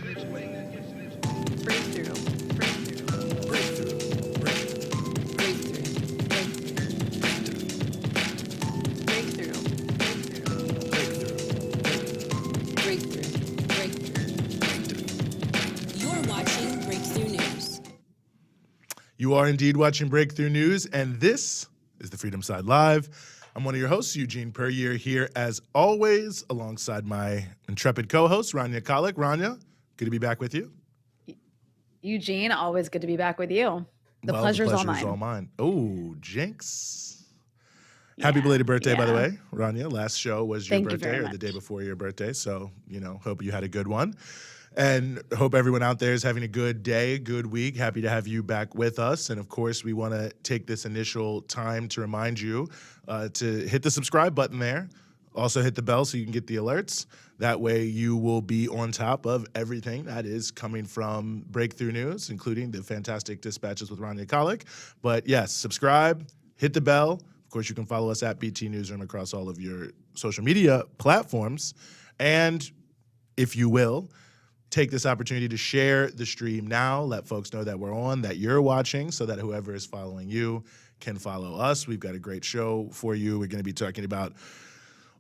Breakthrough. You're watching Breakthrough News. You are indeed watching Breakthrough News, and this is the Freedom Side Live. I'm one of your hosts, Eugene Puryear, here as always, alongside my intrepid co-host, Rania Khalek. Rania, good to be back with you. Eugene, always good to be back with you. The Well, pleasure's the all pleasure's mine. all mine. Oh, jinx. Happy belated birthday, by the way, Rania. Last show was your Thank you birthday very or the much. day before your birthday, so, hope you had a good one. And hope everyone out there is having a good day, good week. Happy to have you back with us. And of course, we want to take this initial time to remind you to hit the subscribe button there. Also hit the bell so you can get the alerts. That way you will be on top of everything that is coming from Breakthrough News, including the fantastic dispatches with Rania Khalek. But yes, subscribe, hit the bell. Of course, you can follow us at BT Newsroom across all of your social media platforms. And if you will, take this opportunity to share the stream now. Let folks know that we're on, that you're watching, so that whoever is following you can follow us. We've got a great show for you. We're going to be talking about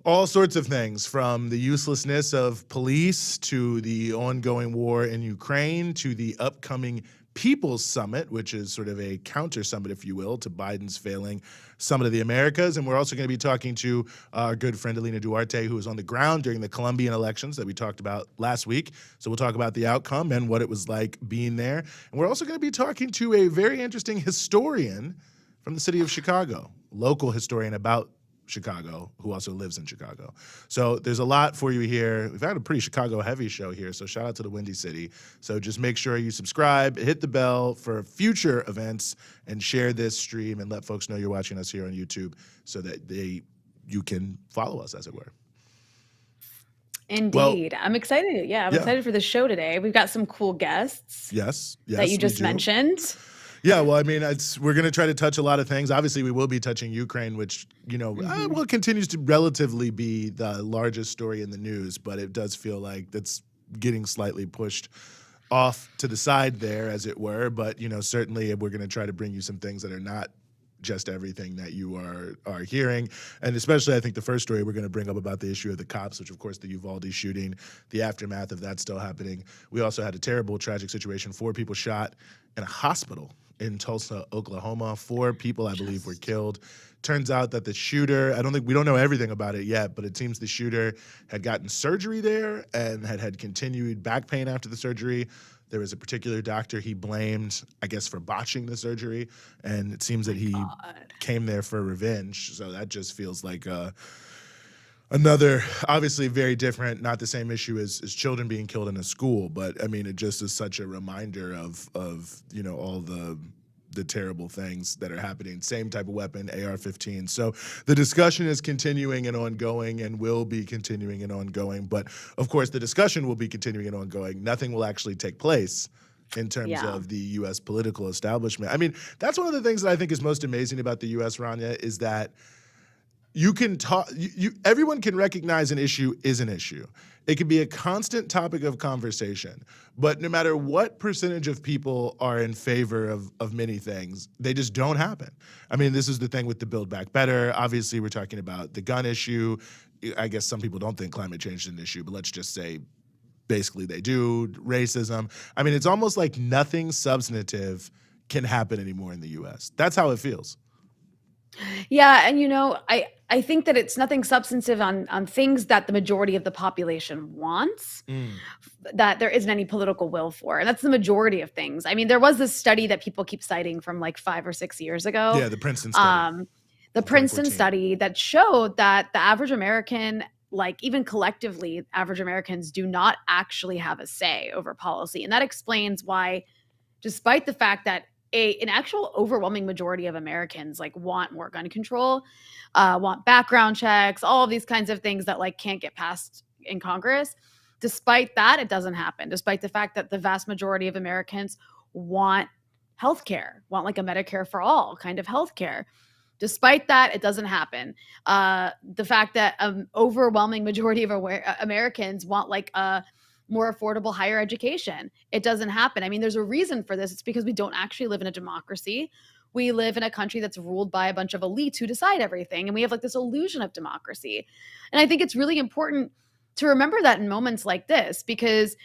all sorts of things, from the uselessness of police to the ongoing war in Ukraine to the upcoming People's Summit, which is sort of a counter summit, if you will, to Biden's failing Summit of the Americas. And we're also going to be talking to our good friend Alina Duarte, who was on the ground during the Colombian elections that we talked about last week. So we'll talk about the outcome and what it was like being there. And we're also going to be talking to a very interesting historian from the city of Chicago, local historian about Chicago, who also lives in Chicago. So there's a lot for you here. We've had a pretty Chicago-heavy show here, so shout out to the Windy City. So just make sure you subscribe, hit the bell for future events, and share this stream and let folks know you're watching us here on YouTube so that you can follow us, as it were. Indeed. I'm excited. I'm excited for the show today. We've got some cool guests. Yes, that you just mentioned. Yeah, well, I mean, we're going to try to touch a lot of things. Obviously, we will be touching Ukraine, which, well, continues to relatively be the largest story in the news, but it does feel like that's getting slightly pushed off to the side there, as it were. But, certainly we're going to try to bring you some things that are not just everything that you are hearing. And especially, I think the first story we're going to bring up about the issue of the cops, which, of course, the Uvalde shooting, the aftermath of that still happening. We also had a terrible, tragic situation. 4 people shot in a hospital in Tulsa, Oklahoma. 4 people, I believe, were killed. Turns out that the shooter, we don't know everything about it yet, but it seems the shooter had gotten surgery there and had continued back pain after the surgery. There was a particular doctor he blamed, I guess, for botching the surgery, and it seems that he came there for revenge. So that just feels like another, obviously very different, not the same issue as children being killed in a school, but I mean, it just is such a reminder of all the terrible things that are happening. Same type of weapon, AR-15. So the discussion is continuing and ongoing and will be continuing and ongoing. But of course, the discussion will be continuing and ongoing. Nothing will actually take place in terms of the U.S. political establishment. I mean, that's one of the things that I think is most amazing about the U.S., Rania, is that you can talk. Everyone can recognize an issue is an issue. It can be a constant topic of conversation, but no matter what percentage of people are in favor of many things, they just don't happen. I mean, this is the thing with the Build Back Better. Obviously, we're talking about the gun issue. I guess some people don't think climate change is an issue, but let's just say basically they do. Racism. I mean, it's almost like nothing substantive can happen anymore in the U.S. That's how it feels. Yeah, and I think that it's nothing substantive on things that the majority of the population wants, that there isn't any political will for. And that's the majority of things. I mean, there was this study that people keep citing from like 5 or 6 years ago. Yeah, the Princeton study. The Princeton study that showed that the average American, like even collectively, average Americans do not actually have a say over policy. And that explains why, despite the fact that an actual overwhelming majority of Americans like want more gun control, want background checks, all of these kinds of things that like can't get passed in Congress. Despite that, it doesn't happen. Despite the fact that the vast majority of Americans want healthcare, want like a Medicare for all kind of healthcare. Despite that, it doesn't happen. The fact that overwhelming majority of Americans want like a more affordable higher education. It doesn't happen. I mean, there's a reason for this. It's because we don't actually live in a democracy. We live in a country that's ruled by a bunch of elites who decide everything. And we have like this illusion of democracy. And I think it's really important to remember that in moments like this, because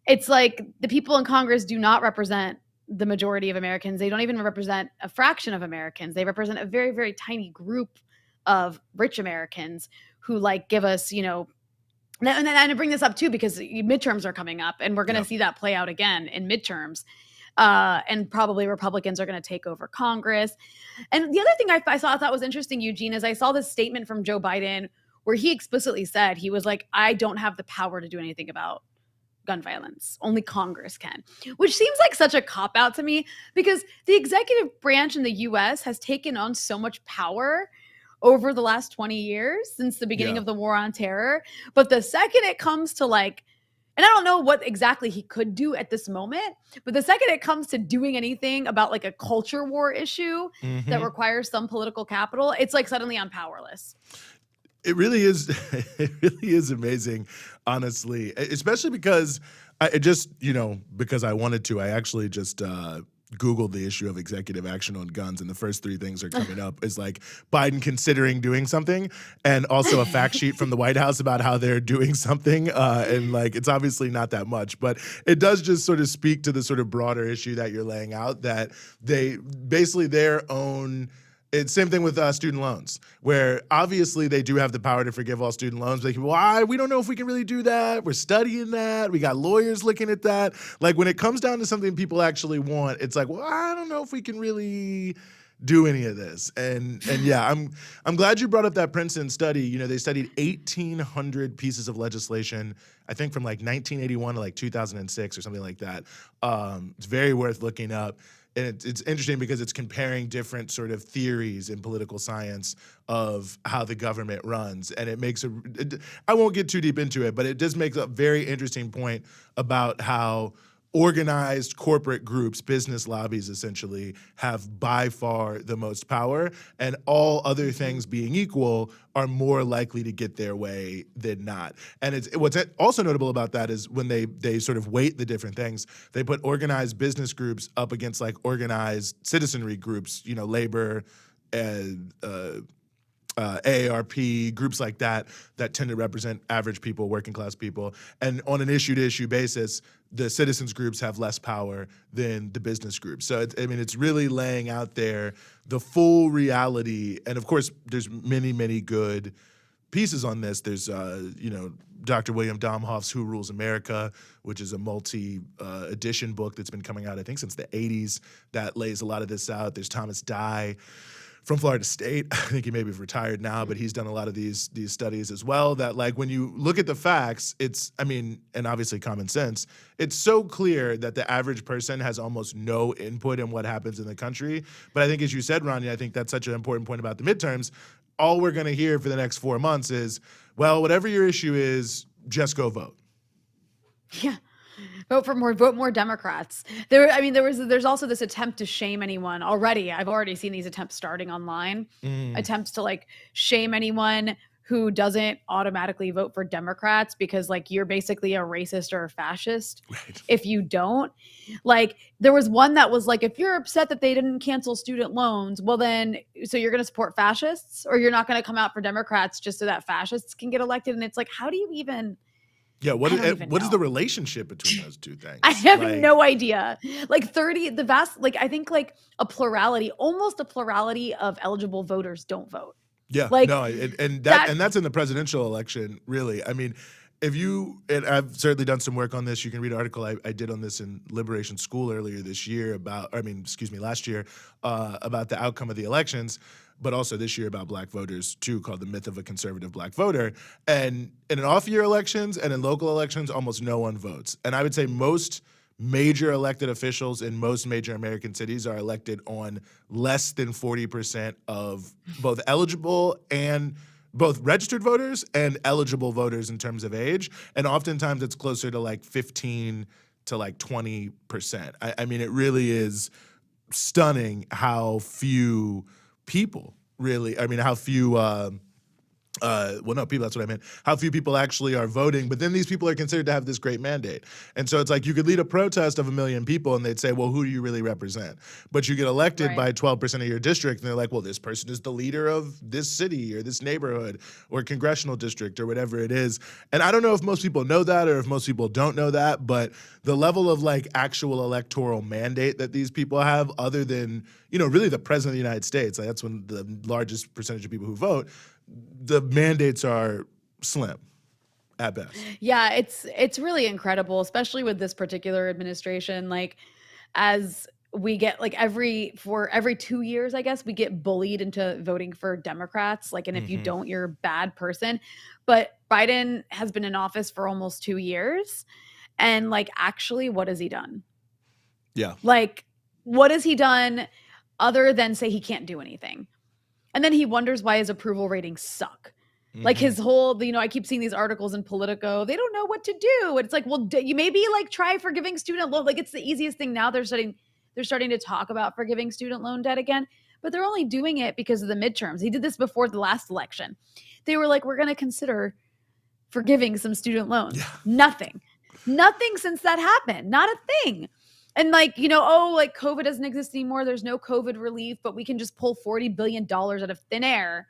it's like the people in Congress do not represent the majority of Americans. They don't even represent a fraction of Americans. They represent a very, very tiny group of rich Americans who like give us, you know, and I bring this up too because midterms are coming up and we're going to see that play out again in midterms. And probably Republicans are going to take over Congress. And the other thing I thought was interesting, Eugene, is I saw this statement from Joe Biden where he explicitly said, he was like, I don't have the power to do anything about gun violence. Only Congress can, which seems like such a cop-out to me because the executive branch in the US has taken on so much power over the last 20 years since the beginning of the war on terror. But the second it comes to like, and I don't know what exactly he could do at this moment, but the second it comes to doing anything about like a culture war issue that requires some political capital, it's like suddenly I'm powerless. It really is. It really is amazing, honestly, especially because because I wanted to, I actually just Googled the issue of executive action on guns, and the first three things are coming up is like Biden considering doing something, and also a fact sheet from the White House about how they're doing something, and like it's obviously not that much, but it does just sort of speak to the sort of broader issue that you're laying out, that they basically their own. It's same thing with student loans, where obviously they do have the power to forgive all student loans. But why? We don't know if we can really do that. We're studying that. We got lawyers looking at that. Like when it comes down to something people actually want, it's like, well, I don't know if we can really do any of this. And yeah, I'm glad you brought up that Princeton study. You know, they studied 1,800 pieces of legislation, I think from like 1981 to like 2006 or something like that. It's very worth looking up. And it's interesting because it's comparing different sort of theories in political science of how the government runs. And it makes I won't get too deep into it, but it does make a very interesting point about how organized corporate groups, business lobbies essentially, have by far the most power, and all other things being equal are more likely to get their way than not. And what's also notable about that is when they sort of weight the different things, they put organized business groups up against like organized citizenry groups, you know, labor and AARP, groups like that tend to represent average people, working class people. And on an issue-to-issue basis, the citizens groups have less power than the business groups. So, it's really laying out there the full reality. And, of course, there's many, many good pieces on this. There's, Dr. William Domhoff's Who Rules America, which is a multi-edition book that's been coming out, I think, since the 80s that lays a lot of this out. There's Thomas Dye from Florida State. I think he may be retired now, but he's done a lot of these studies as well, that like when you look at the facts, and obviously common sense, it's so clear that the average person has almost no input in what happens in the country. But I think, as you said, Ronnie, I think that's such an important point about the midterms. All we're going to hear for the next 4 months is, well, whatever your issue is, just go vote. Yeah. Vote more Democrats. There's also this attempt to shame anyone already. I've already seen these attempts starting online. Attempts to like shame anyone who doesn't automatically vote for Democrats because like you're basically a racist or a fascist if you don't. Like there was one that was like, if you're upset that they didn't cancel student loans, well then, so you're going to support fascists, or you're not going to come out for Democrats just so that fascists can get elected. And it's like, how do you even... Yeah, what is the relationship between those two things? I have no idea. Like I think like almost a plurality of eligible voters don't vote. Yeah, like, no, and that's in the presidential election, really. I mean, and I've certainly done some work on this. You can read an article I did on this in Liberation School earlier this year last year, about the outcome of the elections, but also this year about black voters too, called The Myth of a Conservative Black Voter. And in an off-year elections and in local elections, almost no one votes. And I would say most major elected officials in most major American cities are elected on less than 40% of both registered voters and eligible voters in terms of age. And oftentimes it's closer to like 15 to like 20%. I mean, it really is stunning how few people how few well, no, people, that's what I meant. How few people actually are voting, but then these people are considered to have this great mandate. And so it's like you could lead a protest of 1 million people and they'd say, well, who do you really represent? But you get elected by 12% of your district and they're like, well, this person is the leader of this city or this neighborhood or congressional district or whatever it is. And I don't know if most people know that or if most people don't know that, but the level of like actual electoral mandate that these people have, other than, you know, really the president of the United States, like that's when the largest percentage of people who vote, the mandates are slim at best. Yeah, it's really incredible, especially with this particular administration. Like, as we get like every 2 years, I guess, we get bullied into voting for Democrats. Like, and if you don't, you're a bad person. But Biden has been in office for almost 2 years. And like, actually, what has he done? Yeah. Like, what has he done other than say he can't do anything? And then he wonders why his approval ratings suck. Like his whole, you know, I keep seeing these articles in Politico. They don't know what to do. It's like, well, you maybe like try forgiving student loan. Like it's the easiest thing now. They're starting to talk about forgiving student loan debt again, but they're only doing it because of the midterms. He did this before the last election. They were like, we're going to consider forgiving some student loans. Yeah. Nothing since that happened. Not a thing. And like, you know, oh, like COVID doesn't exist anymore. There's no COVID relief, but we can just pull $40 billion out of thin air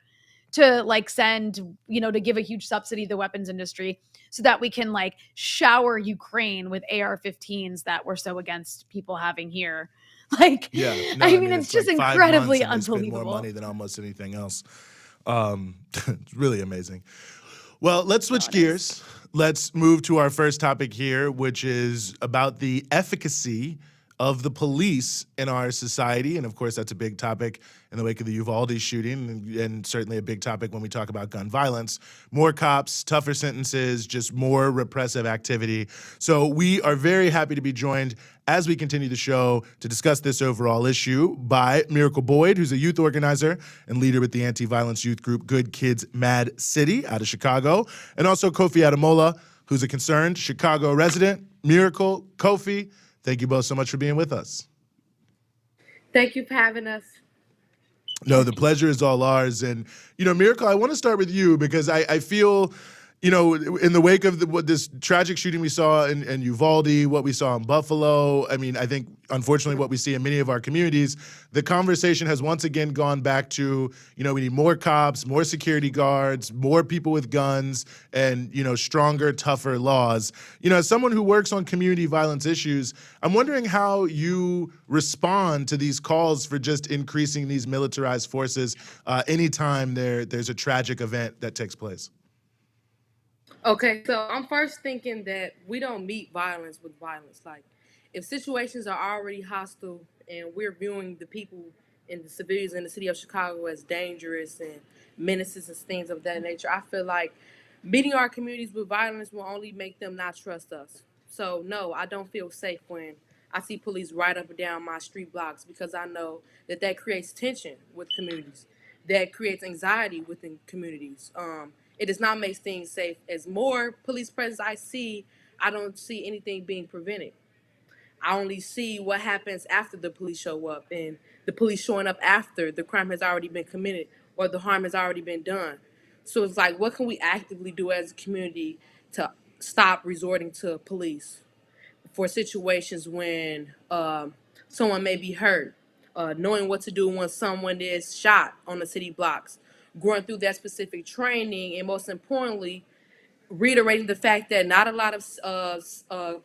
to like send, you know, to give a huge subsidy to the weapons industry so that we can like shower Ukraine with AR-15s that we're so against people having here. Like, yeah, no, I mean, it's just like incredibly unbelievable. More money than almost anything else. It's really amazing. Well, let's switch gears. Let's move to our first topic here, which is about the efficacy of the police in our society. And of course, that's a big topic in the wake of the Uvalde shooting, and certainly a big topic when we talk about gun violence. More cops, tougher sentences, just more repressive activity. So we are very happy to be joined as we continue the show to discuss this overall issue by Miracle Boyd, who's a youth organizer and leader with the anti-violence youth group GoodKids MadCity out of Chicago, and also Kofi Ademola, who's a concerned Chicago resident. Miracle, Kofi, thank you both so much for being with us. Thank you for having us. No, the pleasure is all ours. And, you know, Miracle, I want to start with you because I feel, you know, in the wake of this tragic shooting we saw in Uvalde, what we saw in Buffalo, I mean, I think, unfortunately, what we see in many of our communities, the conversation has once again gone back to, you know, we need more cops, more security guards, more people with guns, and, you know, stronger, tougher laws. You know, as someone who works on community violence issues, I'm wondering how you respond to these calls for just increasing these militarized forces anytime there's a tragic event that takes place. Okay, so I'm first thinking that we don't meet violence with violence. Like, if situations are already hostile and we're viewing the people and the civilians in the city of Chicago as dangerous and menaces and things of that nature, I feel like meeting our communities with violence will only make them not trust us. So, no, I don't feel safe when I see police right up and down my street blocks because I know that creates tension with communities, that creates anxiety within communities. It does not make things safe. As more police presence I don't see anything being prevented. I only see what happens after the police show up and the police showing up after the crime has already been committed or the harm has already been done. So it's like, what can we actively do as a community to stop resorting to police for situations when someone may be hurt, knowing what to do when someone is shot on the city blocks, going through that specific training, and most importantly, reiterating the fact that not a lot of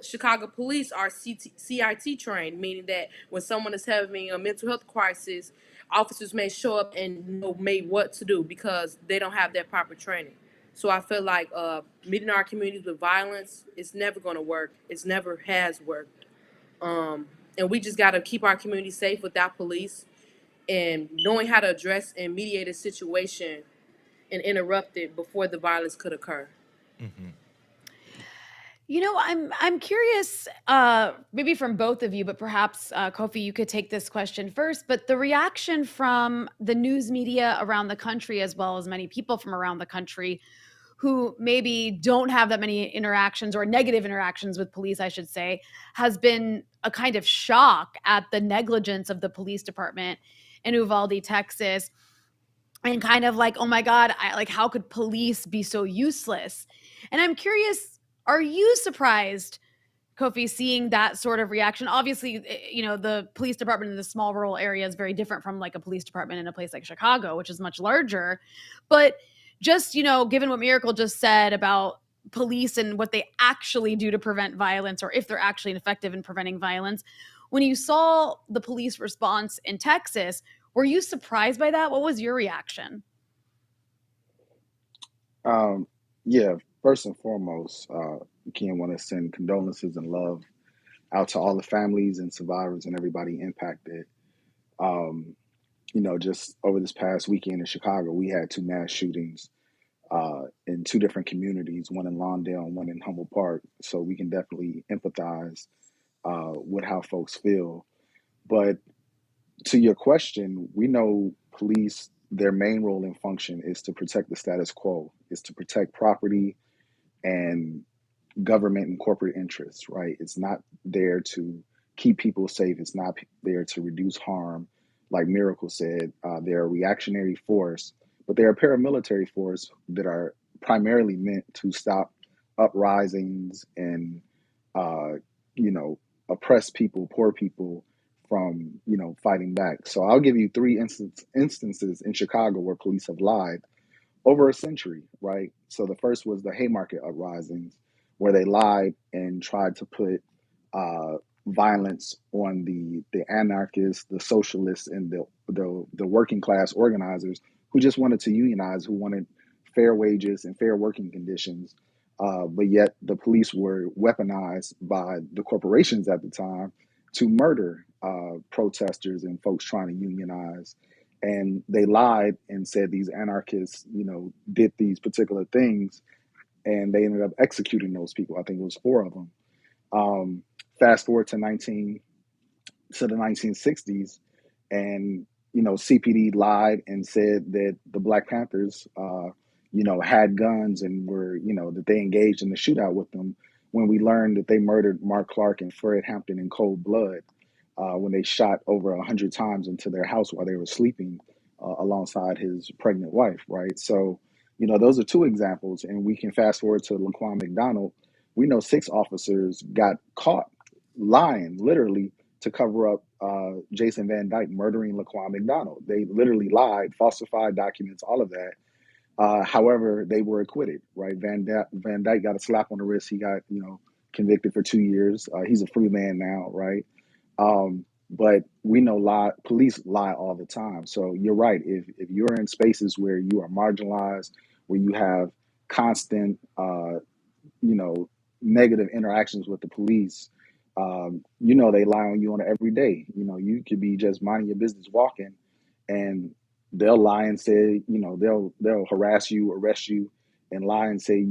Chicago police are CIT trained, meaning that when someone is having a mental health crisis, officers may show up and know what to do because they don't have that proper training. So I feel like meeting our communities with violence is never going to work. It's never has worked. And we just got to keep our community safe without police and knowing how to address and mediate a situation and interrupt it before the violence could occur. Mm-hmm. You know, I'm curious, maybe from both of you, but perhaps Kofi, you could take this question first. But the reaction from the news media around the country, as well as many people from around the country, who maybe don't have that many interactions or negative interactions with police, I should say, has been a kind of shock at the negligence of the police department in Uvalde, Texas. and kind of like, oh my God, how could police be so useless? And I'm curious, are you surprised, Kofi, seeing that sort of reaction? Obviously, the police department in the small rural area is very different from like a police department in a place like Chicago, which is much larger. But just, given what Miracle just said about police and what they actually do to prevent violence, or if they're actually effective in preventing violence, when you saw the police response in Texas, were you surprised by that? What was your reaction? Um, yeah, first and foremost, Ken, want to send condolences and love out to all the families and survivors and everybody impacted. Um, just over this past weekend in Chicago, we had two mass shootings in two different communities, one in Lawndale and one in Humboldt Park. So we can definitely empathize with how folks feel. But to your question, we know police, their main role and function is to protect the status quo, is to protect property and government and corporate interests, right? It's not there to keep people safe. It's not there to reduce harm. Like Miracle said, they're a reactionary force, but they're a paramilitary force that are primarily meant to stop uprisings and, uh, you know, oppress people, poor people from, fighting back. So I'll give you three instances in Chicago where police have lied over a century, right? So the first was the Haymarket uprisings, where they lied and tried to put uh, violence on the anarchists, the socialists, and the working class organizers who just wanted to unionize, who wanted fair wages and fair working conditions. But yet the police were weaponized by the corporations at the time to murder protesters and folks trying to unionize, and they lied and said these anarchists, did these particular things, and they ended up executing those people. I think it was four of them. Um, Fast forward to the 1960s, and CPD lied and said that the Black Panthers, had guns and were, that they engaged in the shootout with them. When we learned that they murdered Mark Clark and Fred Hampton in cold blood, when they shot over 100 times into their house while they were sleeping alongside his pregnant wife, right? So, those are two examples. And we can fast forward to Laquan McDonald. We know six officers got caught lying, literally, to cover up Jason Van Dyke murdering Laquan McDonald. They literally lied, falsified documents, all of that. However, they were acquitted, right? Van Dyke got a slap on the wrist. He got, convicted for 2 years. He's a free man now, right? But we know police lie all the time. So you're right. If you're in spaces where you are marginalized, where you have constant, you know, negative interactions with the police, they lie on you on every day. You could be just minding your business walking, and they'll lie and say, they'll harass you, arrest you, and lie and say,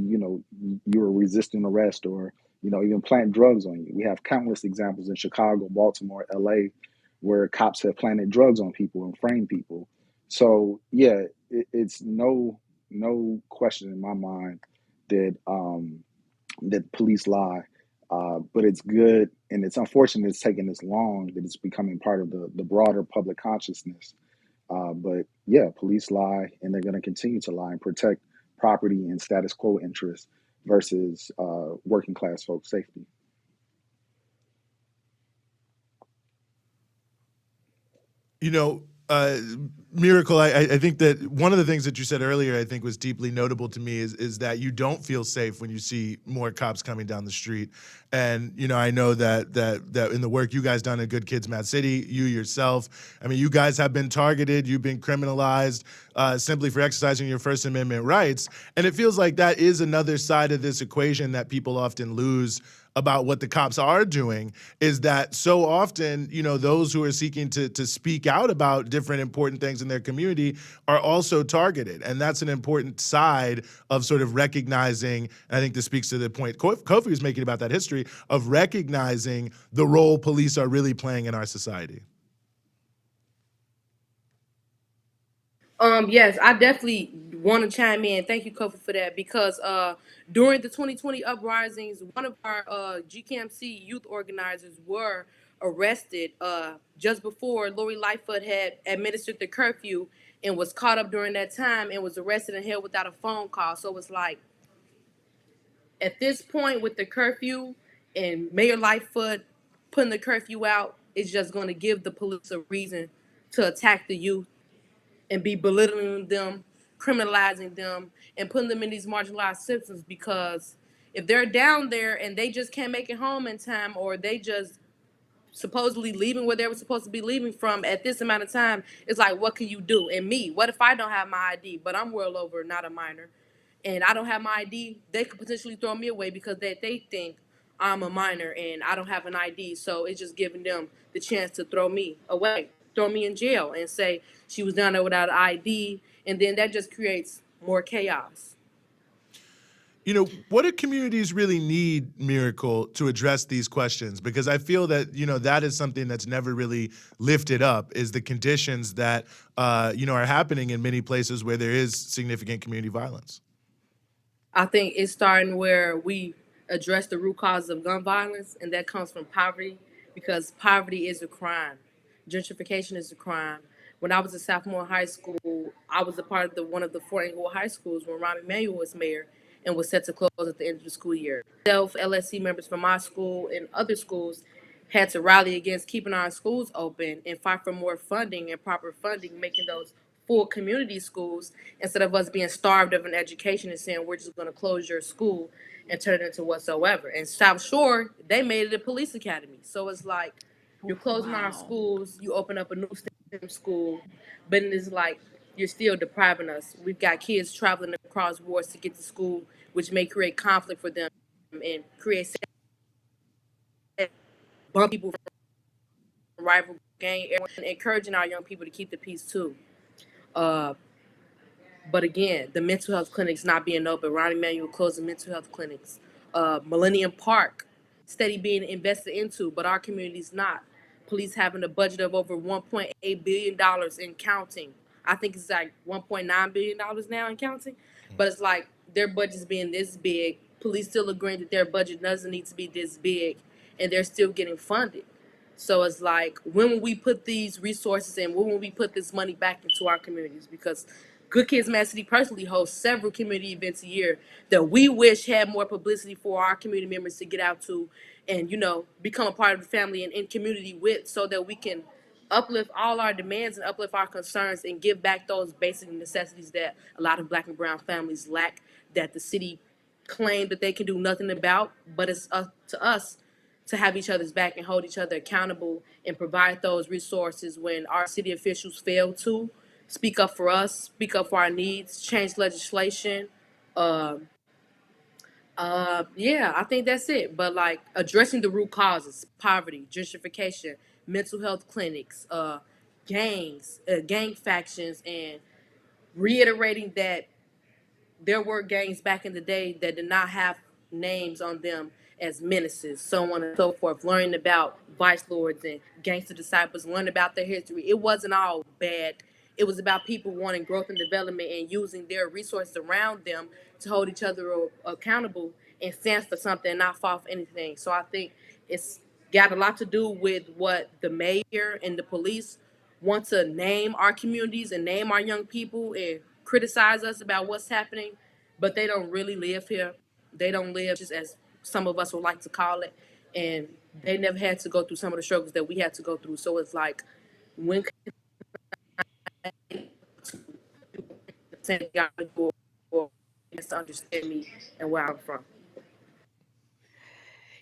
you're resisting arrest, or even plant drugs on you. We have countless examples in Chicago, Baltimore, LA, where cops have planted drugs on people and framed people. So yeah, it's no question in my mind that that police lie. But it's good, and it's unfortunate it's taking this long, that it's becoming part of the broader public consciousness. But yeah, police lie, and they're going to continue to lie and protect property and status quo interests versus working class folks' safety. You know, Miracle, I think that one of the things that you said earlier, I think was deeply notable to me is that you don't feel safe when you see more cops coming down the street. And, I know that in the work you guys done at GoodKids, MadCity, you yourself, I mean, you guys have been targeted, you've been criminalized simply for exercising your First Amendment rights. And it feels like that is another side of this equation that people often lose about what the cops are doing, is that so often, those who are seeking to speak out about different important things in their community are also targeted. And that's an important side of sort of recognizing, and I think this speaks to the point Kofi was making about that history, of recognizing the role police are really playing in our society. Yes, I definitely want to chime in. Thank you, Kofi, for that, because during the 2020 uprisings, one of our GKMC youth organizers were arrested just before Lori Lightfoot had administered the curfew and was caught up during that time and was arrested and held without a phone call. So it's like, at this point with the curfew and Mayor Lightfoot putting the curfew out, it's just going to give the police a reason to attack the youth and be belittling them, criminalizing them, and putting them in these marginalized systems. Because if they're down there and they just can't make it home in time, or they just supposedly leaving where they were supposed to be leaving from at this amount of time, it's like, what can you do? And me, what if I don't have my ID, but I'm well over not a minor, and I don't have my ID? They could potentially throw me away because they think I'm a minor and I don't have an ID. So it's just giving them the chance to throw me away, throw me in jail, and say she was down there without an ID, and then that just creates more chaos. You know, what do communities really need, Miracle, to address these questions? Because I feel that, you know, that is something that's never really lifted up, is the conditions that, you know, are happening in many places where there is significant community violence. I think it's starting where we address the root causes of gun violence, and that comes from poverty, because poverty is a crime. Gentrification is a crime. When I was a sophomore in high school, I was a part of one of the four Inglewood high schools when Rahm Emanuel was mayor and was set to close at the end of the school year. LSC members from my school and other schools had to rally against keeping our schools open and fight for more funding and proper funding, making those full community schools, instead of us being starved of an education and saying we're just going to close your school and turn it into whatsoever. And South Shore, they made it a police academy. So it's like, you're closing our schools, you open up a new STEM school, but it's like you're still depriving us. We've got kids traveling across wars to get to school, which may create conflict for them and create bump people from rival gang, encouraging our young people to keep the peace too. But again, the mental health clinics not being open. Rahm Emanuel closing mental health clinics. Millennium Park steady being invested into, but our community's not. Police having a budget of over $1.8 billion and counting. I think it's like $1.9 billion now and counting. But it's like their budget's being this big. Police still agreeing that their budget doesn't need to be this big, and they're still getting funded. So it's like, when will we put these resources in? When will we put this money back into our communities? Because GoodKids MadCity personally hosts several community events a year that we wish had more publicity for our community members to get out to and, you know, become a part of the family and in community with, so that we can uplift all our demands and uplift our concerns and give back those basic necessities that a lot of Black and brown families lack, that the city claim that they can do nothing about. But it's up to us to have each other's back and hold each other accountable and provide those resources when our city officials fail to speak up for us, speak up for our needs, change legislation. Yeah, I think that's it. But like, addressing the root causes: poverty, gentrification, mental health clinics, gangs, gang factions, and reiterating that there were gangs back in the day that did not have names on them as menaces, so on and so forth. Learning about vice lords and gangster disciples, learning about their history. It wasn't all bad. It was about people wanting growth and development and using their resources around them to hold each other accountable and stand for something and not fall for anything. So I think it's got a lot to do with what the mayor and the police want to name our communities and name our young people and criticize us about what's happening, but they don't really live here. They don't live just as some of us would like to call it, and they never had to go through some of the struggles that we had to go through. So it's like, when to understand me and where I'm from.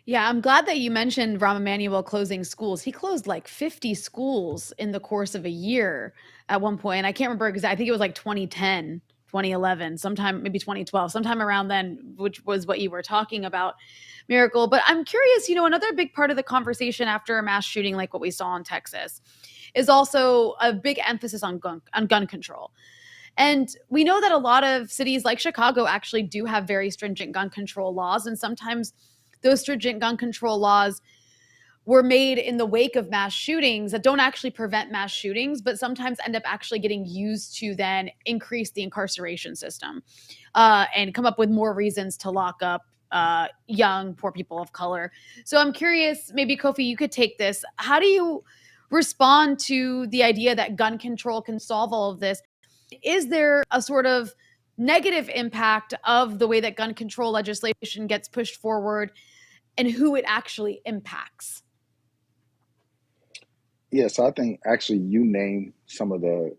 Yeah, I'm glad that you mentioned Rahm Emanuel closing schools. He closed like 50 schools in the course of a year at one point. I can't remember exactly. I think it was like 2010, 2011, sometime, maybe 2012, sometime around then, which was what you were talking about, Miracle. But I'm curious, you know, another big part of the conversation after a mass shooting like what we saw in Texas is also a big emphasis on gun control. And we know that a lot of cities like Chicago actually do have very stringent gun control laws. And sometimes those stringent gun control laws were made in the wake of mass shootings that don't actually prevent mass shootings, but sometimes end up actually getting used to then increase the incarceration system and come up with more reasons to lock up young, poor people of color. So I'm curious, maybe Kofi, you could take this. How do you respond to the idea that gun control can solve all of this? is there a sort of negative impact of the way that gun control legislation gets pushed forward and who it actually impacts? Yeah, so I think actually you named some of the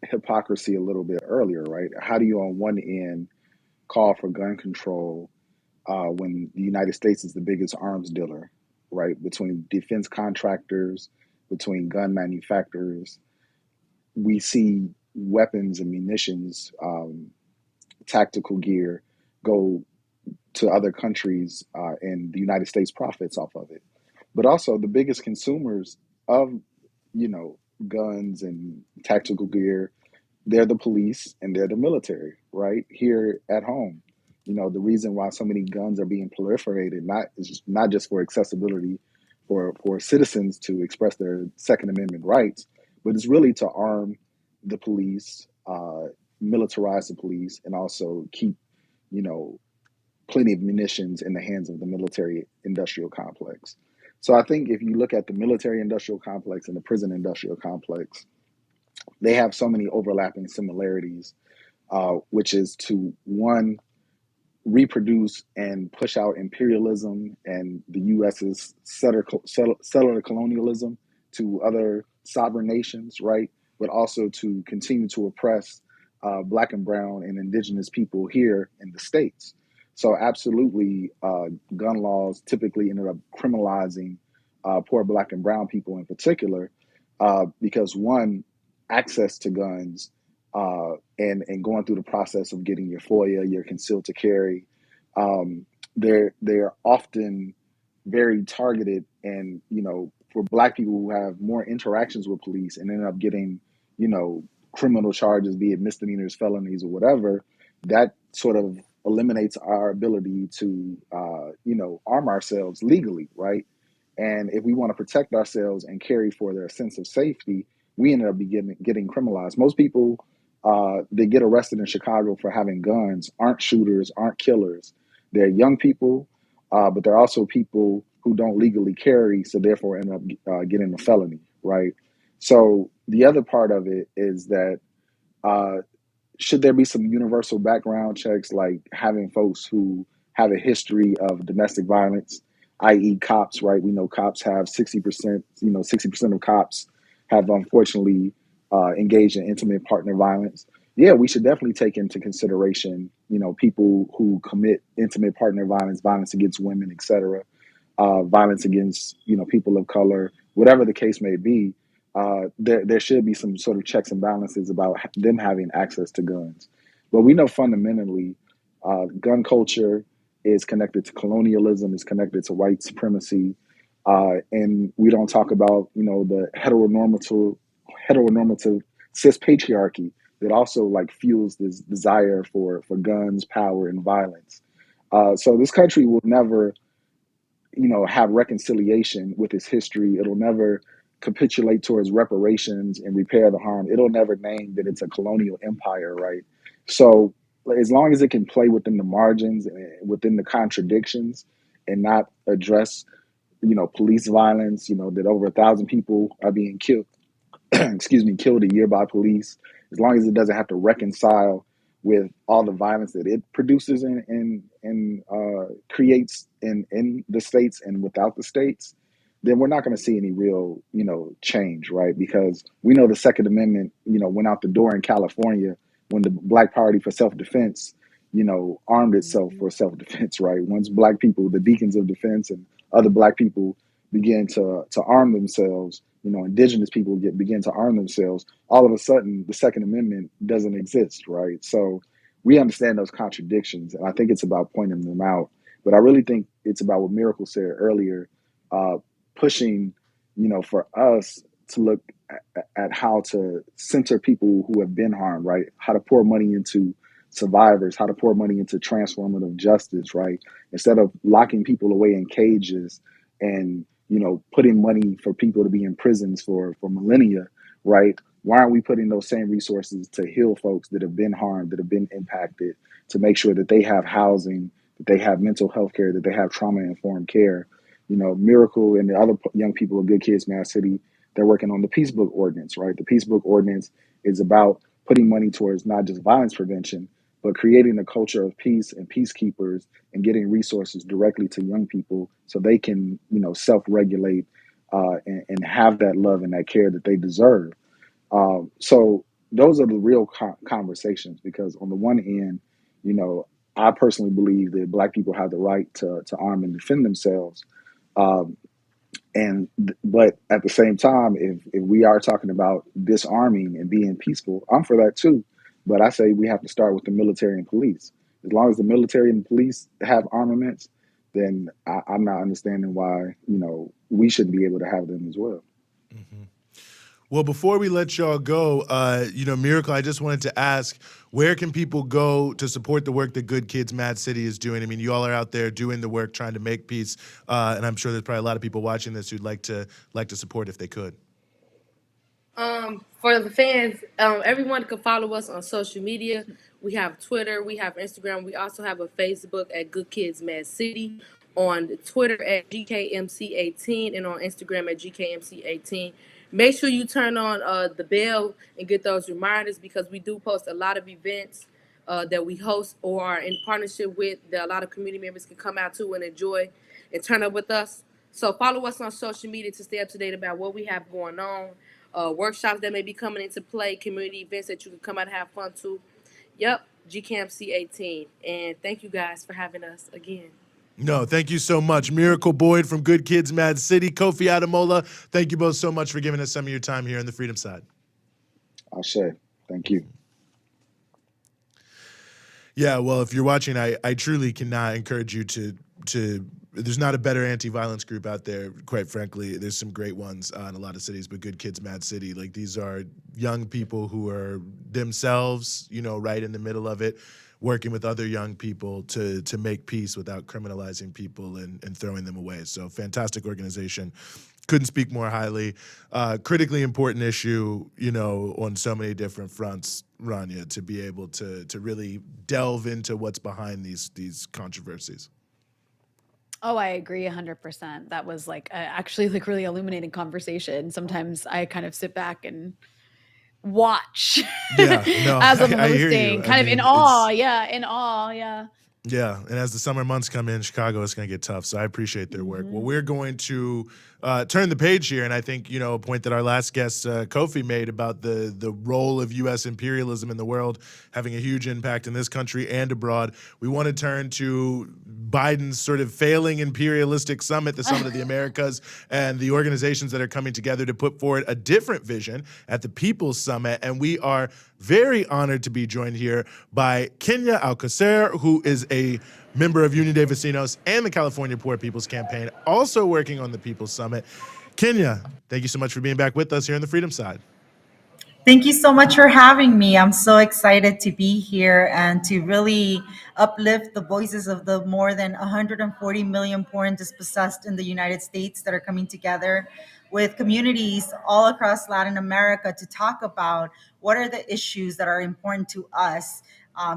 hypocrisy a little bit earlier, right? How do you, on one end, call for gun control when the United States is the biggest arms dealer, right? Between defense contractors, between gun manufacturers, we see weapons and munitions, tactical gear go to other countries, and the United States profits off of it. But also the biggest consumers of, you know, guns and tactical gear, they're the police and they're the military, right? Here at home. You know, the reason why so many guns are being proliferated, not just for accessibility for citizens to express their Second Amendment rights, but it's really to arm the police, militarize the police, and also keep, you know, plenty of munitions in the hands of the military industrial complex. So I think if you look at the military industrial complex and the prison industrial complex, they have so many overlapping similarities, which is to one, reproduce and push out imperialism and the US's settler colonialism to other sovereign nations, right? But also to continue to oppress Black and brown and indigenous people here in the States. So, absolutely, gun laws typically ended up criminalizing poor Black and brown people in particular, because one, access to guns, and going through the process of getting your FOIA, your concealed to carry, they're often very targeted, and for Black people who have more interactions with police and end up getting criminal charges, be it misdemeanors, felonies, or whatever, that sort of eliminates our ability to arm ourselves legally, right? And if we want to protect ourselves and carry for their sense of safety, we ended up getting criminalized. Most people that get arrested in Chicago for having guns aren't shooters, aren't killers. They're young people, but they're also people who don't legally carry, so therefore end up getting a felony, right? So the other part of it is that uh, should there be some universal background checks, like having folks who have a history of domestic violence, i.e., cops, right? We know cops have 60%, 60% of cops have unfortunately engaged in intimate partner violence. Yeah, we should definitely take into consideration, people who commit intimate partner violence, violence against women, et cetera, violence against people of color, whatever the case may be. There should be some sort of checks and balances about them having access to guns. But we know fundamentally, gun culture is connected to colonialism, is connected to white supremacy, and we don't talk about the heteronormative cis patriarchy that also like fuels this desire for guns, power, and violence. So this country will never have reconciliation with its history. It'll never capitulate towards reparations and repair the harm. It'll never name that it's a colonial empire, right? So as long as it can play within the margins and within the contradictions and not address, police violence, that over 1,000 people are being killed, excuse me, killed a year by police, as long as it doesn't have to reconcile with all the violence that it produces and creates in the states and without the states, then we're not going to see any real, change, right? Because we know the Second Amendment, went out the door in California when the Black Party for Self-Defense, armed itself for self-defense, right? Once Black people, the deacons of defense and other Black people begin to arm themselves, indigenous people begin to arm themselves, all of a sudden the Second Amendment doesn't exist, right? So we understand those contradictions, and I think it's about pointing them out. But I really think it's about what Miracle said earlier, uh, pushing, for us to look at how to center people who have been harmed, right? How to pour money into survivors, how to pour money into transformative justice, right? Instead of locking people away in cages and putting money for people to be in prisons for millennia, right? Why aren't we putting those same resources to heal folks that have been harmed, that have been impacted, to make sure that they have housing, that they have mental health care, that they have trauma-informed care? Miracle and the other young people of GoodKids, MadCity, they're working on the Peace Book Ordinance, right? The Peace Book Ordinance is about putting money towards not just violence prevention, but creating a culture of peace and peacekeepers and getting resources directly to young people so they can, self-regulate and have that love and that care that they deserve. So those are the real conversations, because on the one end, you know, I personally believe that Black people have the right to arm and defend themselves. Um, but at the same time, if we are talking about disarming and being peaceful, I'm for that too. But I say we have to start with the military and police. As long as the military and police have armaments, then I'm not understanding why we shouldn't be able to have them as well. Mm-hmm. Well, before we let y'all go, Miracle, I just wanted to ask, where can people go to support the work that GoodKids MadCity is doing? I mean, you all are out there doing the work, trying to make peace, and I'm sure there's probably a lot of people watching this who'd like to support if they could. For the fans, everyone can follow us on social media. We have Twitter, we have Instagram, we also have a Facebook at GoodKids MadCity, on Twitter at GKMC18, and on Instagram at GKMC18. Make sure you turn on the bell and get those reminders, because we do post a lot of events that we host or are in partnership with, that a lot of community members can come out to and enjoy and turn up with us. So follow us on social media to stay up to date about what we have going on, workshops that may be coming into play, community events that you can come out and have fun to. Yep, GKMC 18. And thank you guys for having us again. No, thank you so much. Miracle Boyd from GoodKids MadCity, Kofi Ademola, thank you both so much for giving us some of your time here on the Freedom Side. Ashe, thank you. Yeah, well, if you're watching, I truly cannot encourage you to there's not a better anti-violence group out there, quite frankly. There's some great ones in a lot of cities, but GoodKids MadCity, like, these are young people who are themselves, right in the middle of it, working with other young people to make peace without criminalizing people and throwing them away. So fantastic organization. Couldn't speak more highly. Critically important issue, on so many different fronts, Rania, to be able to really delve into what's behind these controversies. Oh, I agree 100%. That was actually really illuminating conversation. Sometimes I kind of sit back and watch as I'm hosting, kind of in awe. Yeah, in awe. Yeah. Yeah, and as the summer months come in Chicago, it's going to get tough. So I appreciate their work. Well, we're going to turn the page here, and I think a point that our last guest Kofi made about the role of U.S. imperialism in the world having a huge impact in this country and abroad. We want to turn to Biden's sort of failing imperialistic summit, the Summit of the Americas, and the organizations that are coming together to put forward a different vision at the People's Summit. And we are very honored to be joined here by Kenya Alcocer, who is a member of Union de Vecinos and the California Poor People's Campaign, also working on the People's Summit. Kenya, thank you so much for being back with us here on the Freedom Side. Thank you so much for having me. I'm so excited to be here and to really uplift the voices of the more than 140 million poor and dispossessed in the United States that are coming together with communities all across Latin America to talk about what are the issues that are important to us.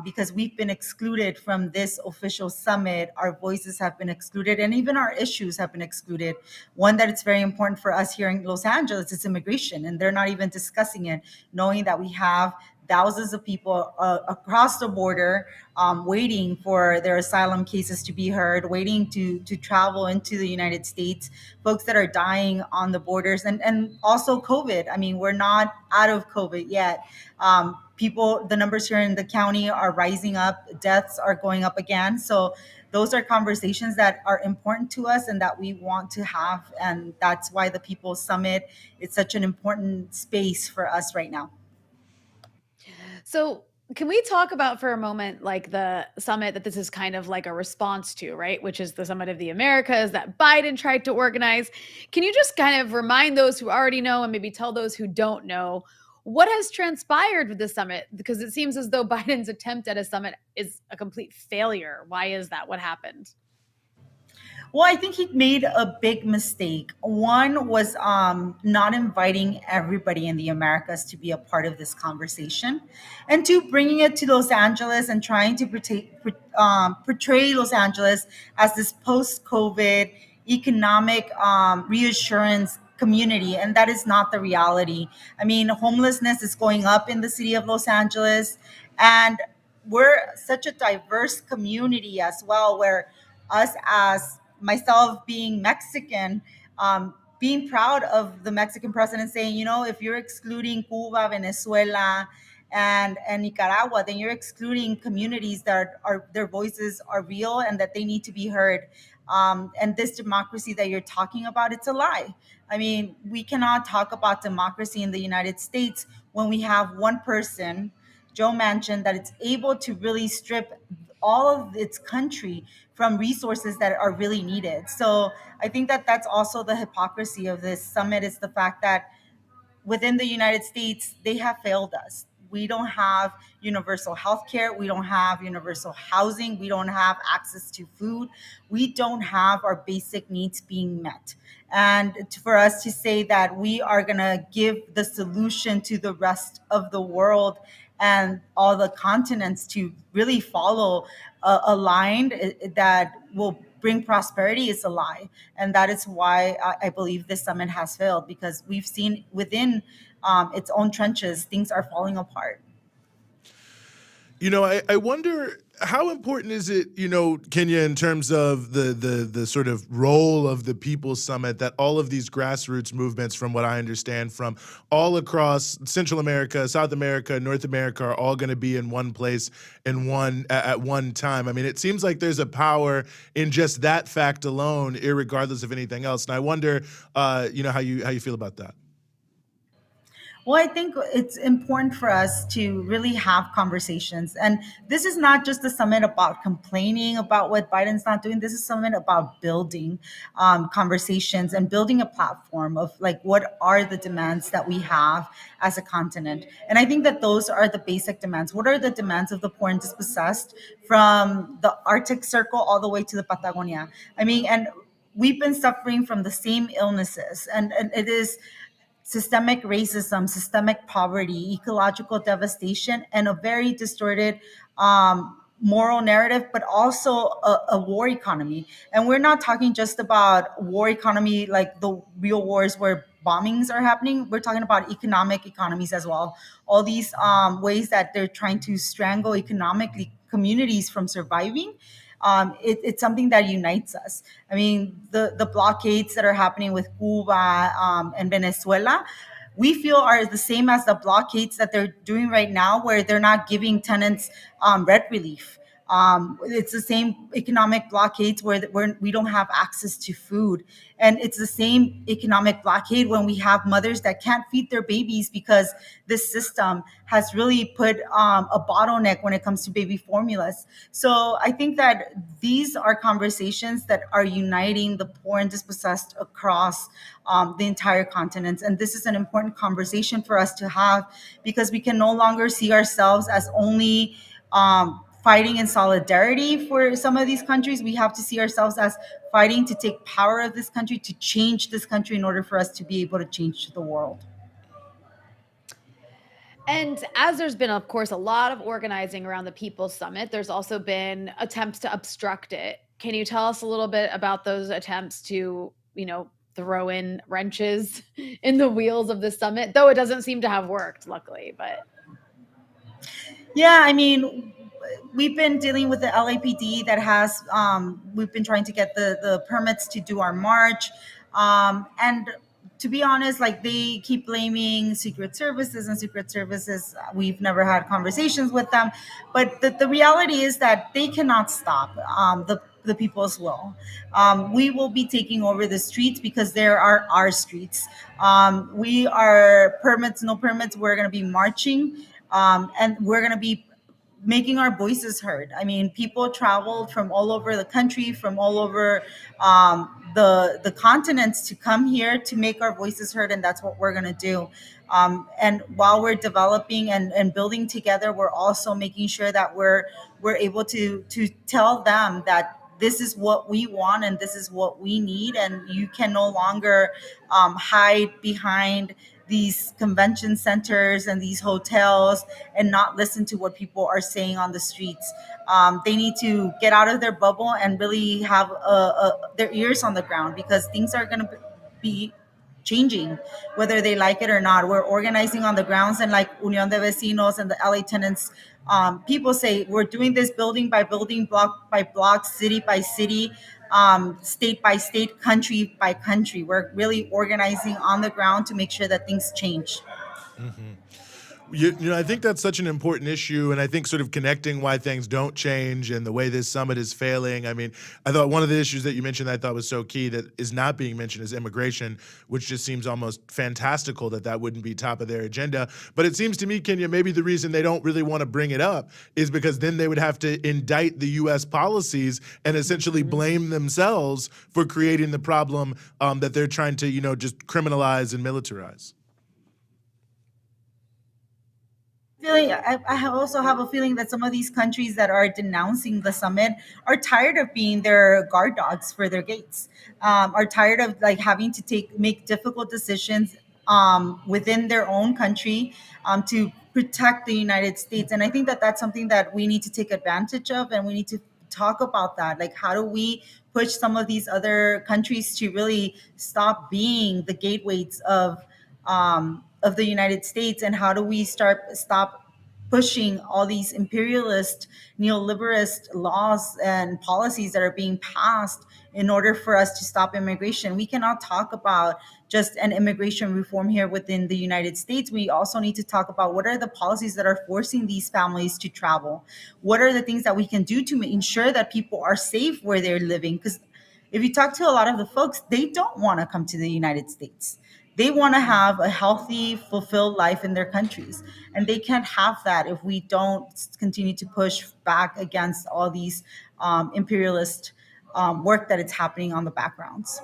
Because we've been excluded from this official summit. Our voices have been excluded, and even our issues have been excluded. One that it's very important for us here in Los Angeles is immigration, and they're not even discussing it, knowing that we have thousands of people across the border waiting for their asylum cases to be heard, waiting to travel into the United States, folks that are dying on the borders, and also COVID. I mean, we're not out of COVID yet. The numbers here in the county are rising up, deaths are going up again. So those are conversations that are important to us and that we want to have. And that's why the People's Summit is such an important space for us right now. So can we talk about for a moment, the summit that this is kind of like a response to, right? Which is the Summit of the Americas that Biden tried to organize. Can you just kind of remind those who already know and maybe tell those who don't know what has transpired with the summit? Because it seems as though Biden's attempt at a summit is a complete failure. Why is that? What happened? Well, I think he made a big mistake. One was not inviting everybody in the Americas to be a part of this conversation. And two, bringing it to Los Angeles and trying to portray Los Angeles as this post-COVID economic reassurance community, and that is not the reality. I mean, homelessness is going up in the city of Los Angeles, and we're such a diverse community as well, where us, as myself being Mexican, being proud of the Mexican president saying, if you're excluding Cuba, Venezuela, and Nicaragua, then you're excluding communities that are their voices are real and that they need to be heard. And this democracy that you're talking about, it's a lie. I mean, we cannot talk about democracy in the United States when we have one person, Joe Manchin, that it's able to really strip all of its country from resources that are really needed. So I think that that's also the hypocrisy of this summit, is the fact that within the United States, they have failed us. We don't have universal health care. We don't have universal housing. We don't have access to food. We don't have our basic needs being met. And for us to say that we are going to give the solution to the rest of the world and all the continents to really follow a line that will bring prosperity is a lie. And that is why I believe this summit has failed, because we've seen within its own trenches, things are falling apart. I wonder, how important is it, Kenya, in terms of the sort of role of the People's Summit, that all of these grassroots movements, from what I understand, from all across Central America, South America, North America, are all going to be in one place at one time. I mean, it seems like there's a power in just that fact alone, irregardless of anything else. And I wonder, how you feel about that. Well, I think it's important for us to really have conversations. And this is not just a summit about complaining about what Biden's not doing. This is a summit about building conversations and building a platform of like, what are the demands that we have as a continent? And I think that those are the basic demands. What are the demands of the poor and dispossessed, from the Arctic Circle all the way to the Patagonia? I mean, and we've been suffering from the same illnesses, and it is systemic racism, systemic poverty, ecological devastation, and a very distorted moral narrative, but also a war economy. And we're not talking just about war economy, like the real wars where bombings are happening. We're talking about economic economies as well. All these ways that they're trying to strangle economically communities from surviving. It's something that unites us. I mean, the blockades that are happening with Cuba and Venezuela, we feel are the same as the blockades that they're doing right now, where they're not giving tenants rent relief. It's the same economic blockades where we don't have access to food. And it's the same economic blockade when we have mothers that can't feed their babies because this system has really put a bottleneck when it comes to baby formulas. So I think that these are conversations that are uniting the poor and dispossessed across the entire continent. And this is an important conversation for us to have, because we can no longer see ourselves as only fighting in solidarity for some of these countries. We have to see ourselves as fighting to take power of this country, to change this country in order for us to be able to change the world. And as there's been, of course, a lot of organizing around the People's Summit, there's also been attempts to obstruct it. Can you tell us a little bit about those attempts to, throw in wrenches in the wheels of the summit? Though it doesn't seem to have worked, luckily, but. Yeah, I mean, we've been dealing with the LAPD that has, we've been trying to get the permits to do our march. And to be honest, like, they keep blaming Secret Services, and Secret Services, we've never had conversations with them. But the reality is that they cannot stop the people's will. We will be taking over the streets because there are our streets. We are permits, no permits, we're going to be marching. And we're going to be making our voices heard. I mean, people traveled from all over the country, from all over the continents to come here to make our voices heard, and that's what we're going to do. And while we're developing and building together, we're also making sure that we're able to tell them that this is what we want and this is what we need, and you can no longer hide behind these convention centers and these hotels and not listen to what people are saying on the streets. They need to get out of their bubble and really have their ears on the ground, because things are going to be changing, whether they like it or not. We're organizing on the grounds, and like Unión de Vecinos and the LA tenants, people say we're doing this building by building, block by block, city by city, state by state, country by country. We're really organizing on the ground to make sure that things change. Mm-hmm. I think that's such an important issue, and I think sort of connecting why things don't change and the way this summit is failing. I mean, I thought one of the issues that you mentioned that I thought was so key that is not being mentioned is immigration, which just seems almost fantastical that that wouldn't be top of their agenda. But it seems to me, Kenya, maybe the reason they don't really want to bring it up is because then they would have to indict the U.S. policies and essentially blame themselves for creating the problem that they're trying to, just criminalize and militarize. I also have a feeling that some of these countries that are denouncing the summit are tired of being their guard dogs for their gates, are tired of like having to make difficult decisions within their own country to protect the United States. And I think that that's something that we need to take advantage of, and we need to talk about that. Like, how do we push some of these other countries to really stop being the gateways of the United States, and how do we stop pushing all these imperialist, neoliberalist laws and policies that are being passed in order for us to stop immigration? We cannot talk about just an immigration reform here within the United States. We also need to talk about what are the policies that are forcing these families to travel. What are the things that we can do to ensure that people are safe where they're living? Because if you talk to a lot of the folks, they don't want to come to the United States. They want to have a healthy, fulfilled life in their countries. And they can't have that if we don't continue to push back against all these imperialist work that is happening on the backgrounds.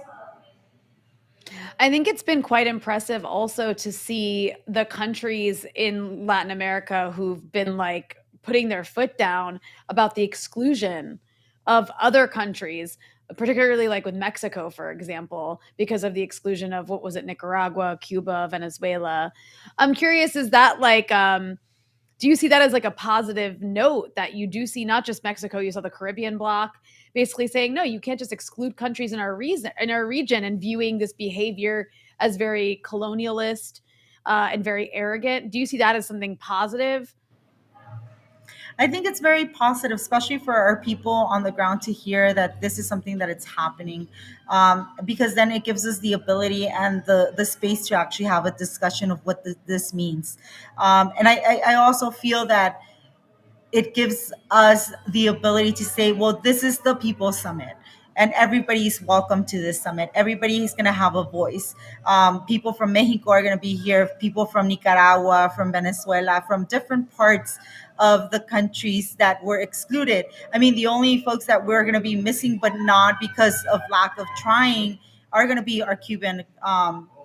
I think it's been quite impressive also to see the countries in Latin America who've been like putting their foot down about the exclusion of other countries, particularly like with Mexico, for example, because of the exclusion of, what was it, Nicaragua, Cuba, Venezuela. I'm curious, is that like, do you see that as like a positive note that you do see not just Mexico, you saw the Caribbean bloc basically saying, no, you can't just exclude countries in our region, and viewing this behavior as very colonialist and very arrogant. Do you see that as something positive? I think it's very positive, especially for our people on the ground, to hear that this is something that it's happening, because then it gives us the ability and the space to actually have a discussion of what this means. And I also feel that it gives us the ability to say, well, this is the People's Summit. And everybody's welcome to this summit. Everybody is going to have a voice. People from Mexico are going to be here. People from Nicaragua, from Venezuela, from different parts of the countries that were excluded. I mean, the only folks that we're going to be missing, but not because of lack of trying, are going to be our Cuban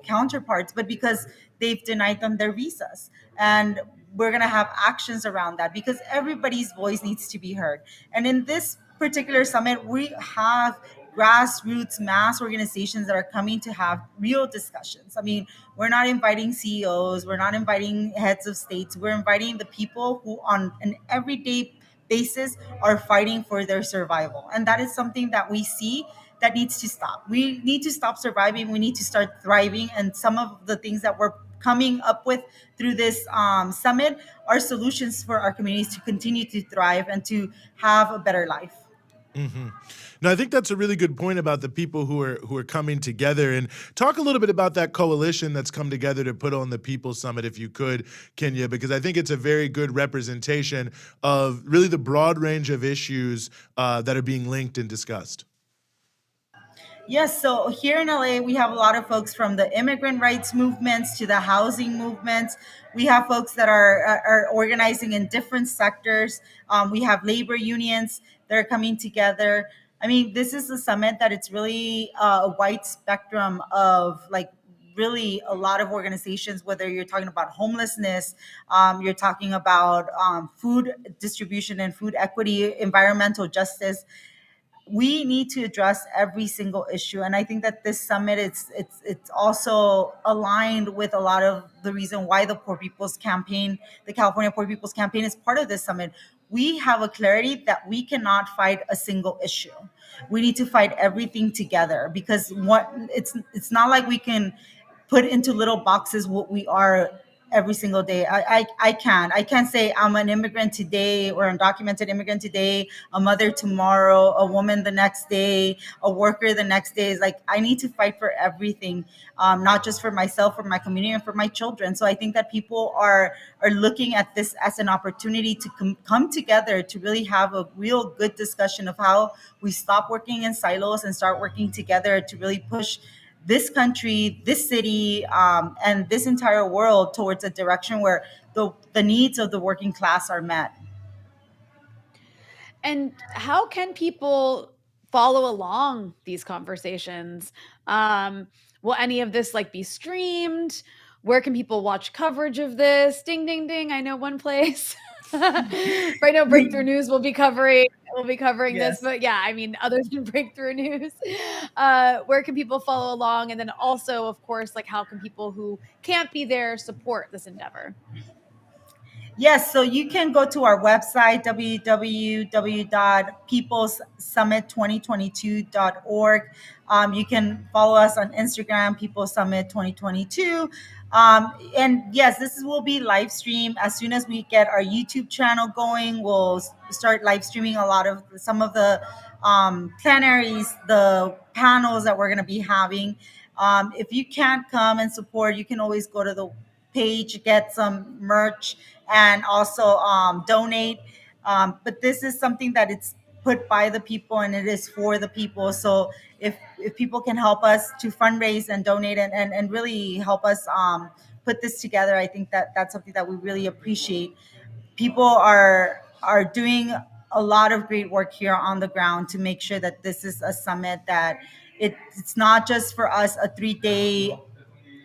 counterparts, but because they've denied them their visas. And we're going to have actions around that, because everybody's voice needs to be heard. And in this particular summit, we have grassroots mass organizations that are coming to have real discussions. I mean, we're not inviting CEOs, we're not inviting heads of states, we're inviting the people who on an everyday basis are fighting for their survival. And that is something that we see that needs to stop. We need to stop surviving, we need to start thriving. And some of the things that we're coming up with through this summit are solutions for our communities to continue to thrive and to have a better life. Mm-hmm. No, I think that's a really good point about the people who are coming together. And talk a little bit about that coalition that's come together to put on the People's Summit, if you could, Kenya, because I think it's a very good representation of really the broad range of issues that are being linked and discussed. Yes, so here in LA, we have a lot of folks from the immigrant rights movements to the housing movements. We have folks that are organizing in different sectors. We have labor unions that are coming together. I mean, this is a summit that it's really a wide spectrum of like really a lot of organizations, whether you're talking about homelessness, you're talking about food distribution and food equity, environmental justice. We need to address every single issue, and I think that this summit it's also aligned with a lot of the reason why the Poor People's Campaign, the California Poor People's Campaign, is part of this summit. We have a clarity that we cannot fight a single issue. We need to fight everything together, because it's not like we can put into little boxes what we are every single day. I can't say I'm an immigrant today or undocumented immigrant today, a mother tomorrow, a woman the next day, a worker the next day. Is like, I need to fight for everything, not just for myself, for my community, and for my children. So I think that people are looking at this as an opportunity to come together to really have a real good discussion of how we stop working in silos and start working together to really push this country, this city, and this entire world towards a direction where the needs of the working class are met. And how can people follow along these conversations? Will any of this like be streamed? Where can people watch coverage of this? Ding, ding, ding! I know one place. Right now, Breakthrough News will be covering this, Yes. but yeah, I mean, other than Breakthrough News, where can people follow along? And then also, of course, like how can people who can't be there support this endeavor? Yes, so you can go to our website, www.peoplesummit2022.org. You can follow us on Instagram, People Summit 2022. And yes, will be live stream. As soon as we get our YouTube channel going, we'll start live streaming a lot of some of the plenaries, the panels that we're going to be having. If you can't come and support, you can always go to the page, get some merch, and also donate. But this is something that it's put by the people and it is for the people. So if people can help us to fundraise and donate and really help us put this together, I think that that's something that we really appreciate. People are doing a lot of great work here on the ground to make sure that this is a summit that it's not just for us a 3-day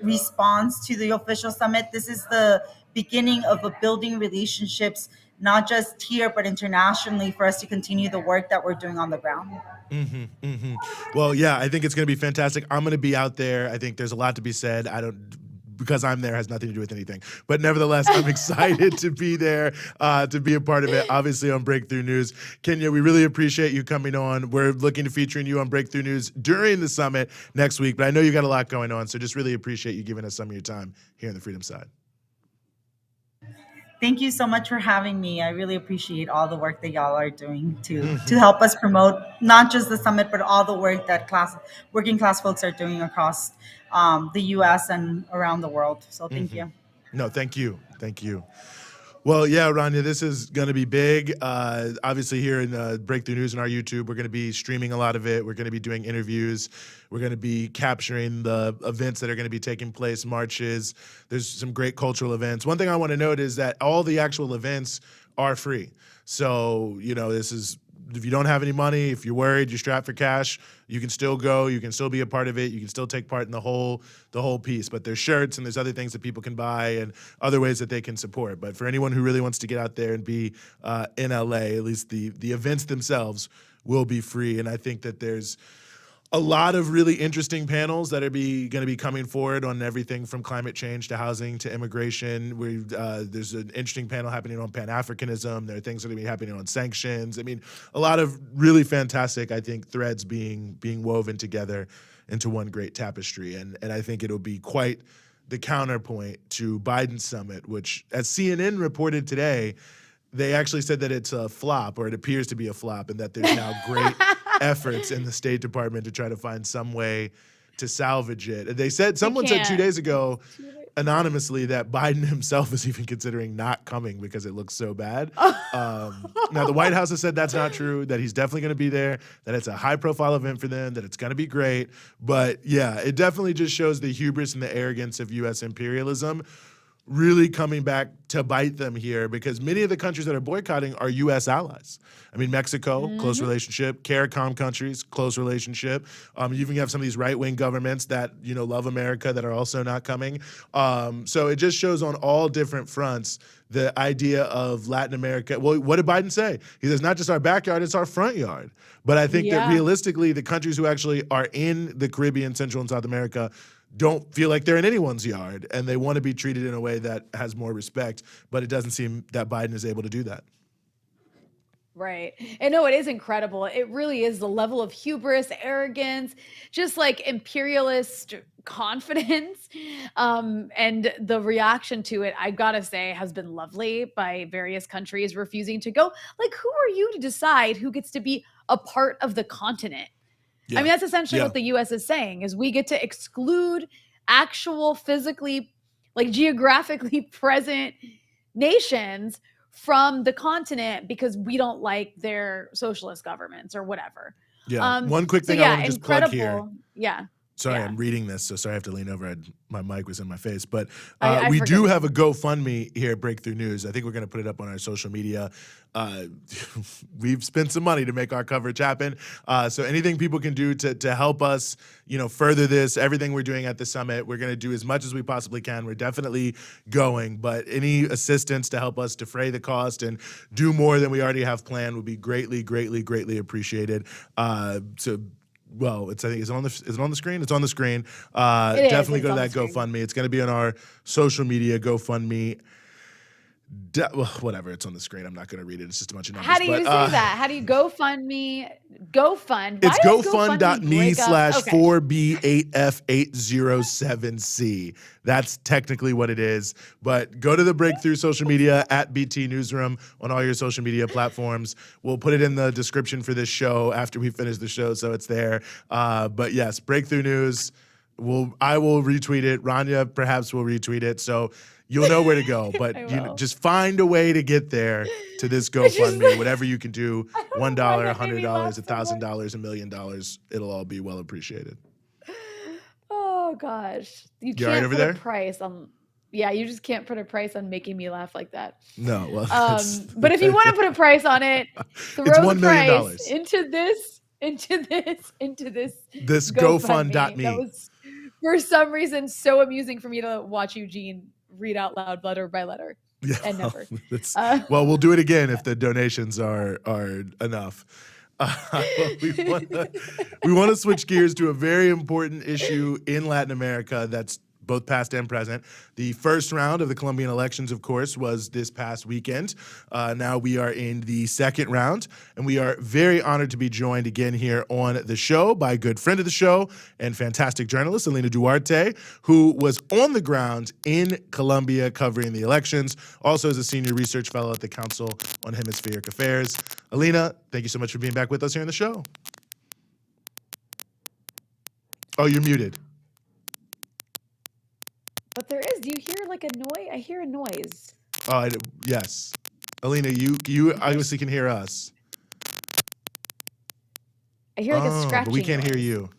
response to the official summit. This is the beginning of a building relationships, not just here, but internationally, for us to continue the work that we're doing on the ground. Well, yeah, I think it's going to be fantastic. I'm going to be out there. I think there's a lot to be said. Because I'm there has nothing to do with anything. But nevertheless, I'm excited to be there, to be a part of it, obviously on Breakthrough News. Kenya, we really appreciate you coming on. We're looking to featuring you on Breakthrough News during the summit next week, but I know you got a lot going on, so just really appreciate you giving us some of your time here on the Freedom Side. Thank you so much for having me. I really appreciate all the work that y'all are doing to help us promote not just the summit, but all the work that working class folks are doing across the U.S. and around the world. So thank you. No, thank you. Thank you. Well, yeah, Rania, this is going to be big. Obviously, here in Breakthrough News on our YouTube, we're going to be streaming a lot of it. We're going to be doing interviews. We're going to be capturing the events that are going to be taking place, marches. There's some great cultural events. One thing I want to note is that all the actual events are free. So, this is, if you don't have any money, if you're worried, you're strapped for cash, you can still go, you can still be a part of it, you can still take part in the whole piece. But there's shirts and there's other things that people can buy and other ways that they can support. But for anyone who really wants to get out there and be in LA, at least the events themselves will be free. And I think that there's a lot of really interesting panels that are going to be coming forward on everything from climate change to housing to immigration. There's an interesting panel happening on Pan-Africanism. There are things that are going to be happening on sanctions. I mean, a lot of really fantastic, I think, threads being woven together into one great tapestry. And I think it'll be quite the counterpoint to Biden's summit, which, as CNN reported today, they actually said that it's a flop, or it appears to be a flop, and that there's now great efforts in the State Department to try to find some way to salvage it. They said, someone said 2 days ago, anonymously, that Biden himself is even considering not coming because it looks so bad. Now, the White House has said that's not true, that he's definitely going to be there, that it's a high-profile event for them, that it's going to be great. But, yeah, it definitely just shows the hubris and the arrogance of U.S. imperialism really coming back to bite them here, because many of the countries that are boycotting are U.S. allies. I mean, Mexico, close relationship. CARICOM countries, close relationship. You even have some of these right-wing governments that, love America that are also not coming. So it just shows on all different fronts the idea of Latin America. Well, what did Biden say? He says, not just our backyard, it's our front yard. But I think that realistically, the countries who actually are in the Caribbean, Central and South America don't feel like they're in anyone's yard, and they want to be treated in a way that has more respect, but it doesn't seem that Biden is able to do that. Right. And no, it is incredible. It really is the level of hubris, arrogance, just like imperialist confidence. And the reaction to it, I gotta say, has been lovely by various countries refusing to go. Like, who are you to decide who gets to be a part of the continent? I mean, that's essentially what the US is saying, is we get to exclude actual physically, like geographically present nations from the continent because we don't like their socialist governments or whatever. Yeah. One quick thing I want to just plug here. Yeah. Sorry, I'm reading this, so sorry I have to lean over. My mic was in my face. But I we do have a GoFundMe here at Breakthrough News. I think we're going to put it up on our social media. We've spent some money to make our coverage happen. So anything people can do to help us, further this, everything we're doing at the summit, we're going to do as much as we possibly can. We're definitely going, but any assistance to help us defray the cost and do more than we already have planned would be greatly, greatly, greatly appreciated. Well, I think is it on the screen? It's on the screen. Definitely go to that GoFundMe. It's going to be on our social media GoFundMe. Whatever, it's on the screen. I'm not going to read it. It's just a bunch of numbers. How do you say that? How do you GoFundMe? GoFund. It's gofund.me/4B8F807C. That's technically what it is. But go to the Breakthrough social media at BT Newsroom on all your social media platforms. We'll put it in the description for this show after we finish the show, so it's there. But yes, Breakthrough News. I will retweet it. Rania perhaps will retweet it. So you'll know where to go, but just find a way to get there to this GoFundMe. Whatever you can do, $1, $100, $1,000, $1 million, it'll all be well appreciated. Oh gosh, you all right can't over put there? a price on. Yeah, you just can't put a price on making me laugh like that. No, well, but if you want to put a price on it, throw it's $1 the million. price into this GoFund.me. That was, for some reason, so amusing for me to watch Eugene read out loud letter by letter. Yeah, and never. Well, we'll do it again if the donations are enough. We want to switch gears to a very important issue in Latin America that's both past and present. The first round of the Colombian elections, of course, was this past weekend. Now we are in the second round, and we are very honored to be joined again here on the show by a good friend of the show and fantastic journalist, Alina Duarte, who was on the ground in Colombia covering the elections, also as a senior research fellow at the Council on Hemispheric Affairs. Alina, thank you so much for being back with us here on the show. Oh, you're muted. But there is. Do you hear like a noise? I hear a noise. Oh, yes. Alina, you obviously can hear us. I hear like a scratching but we can't noise. hear you.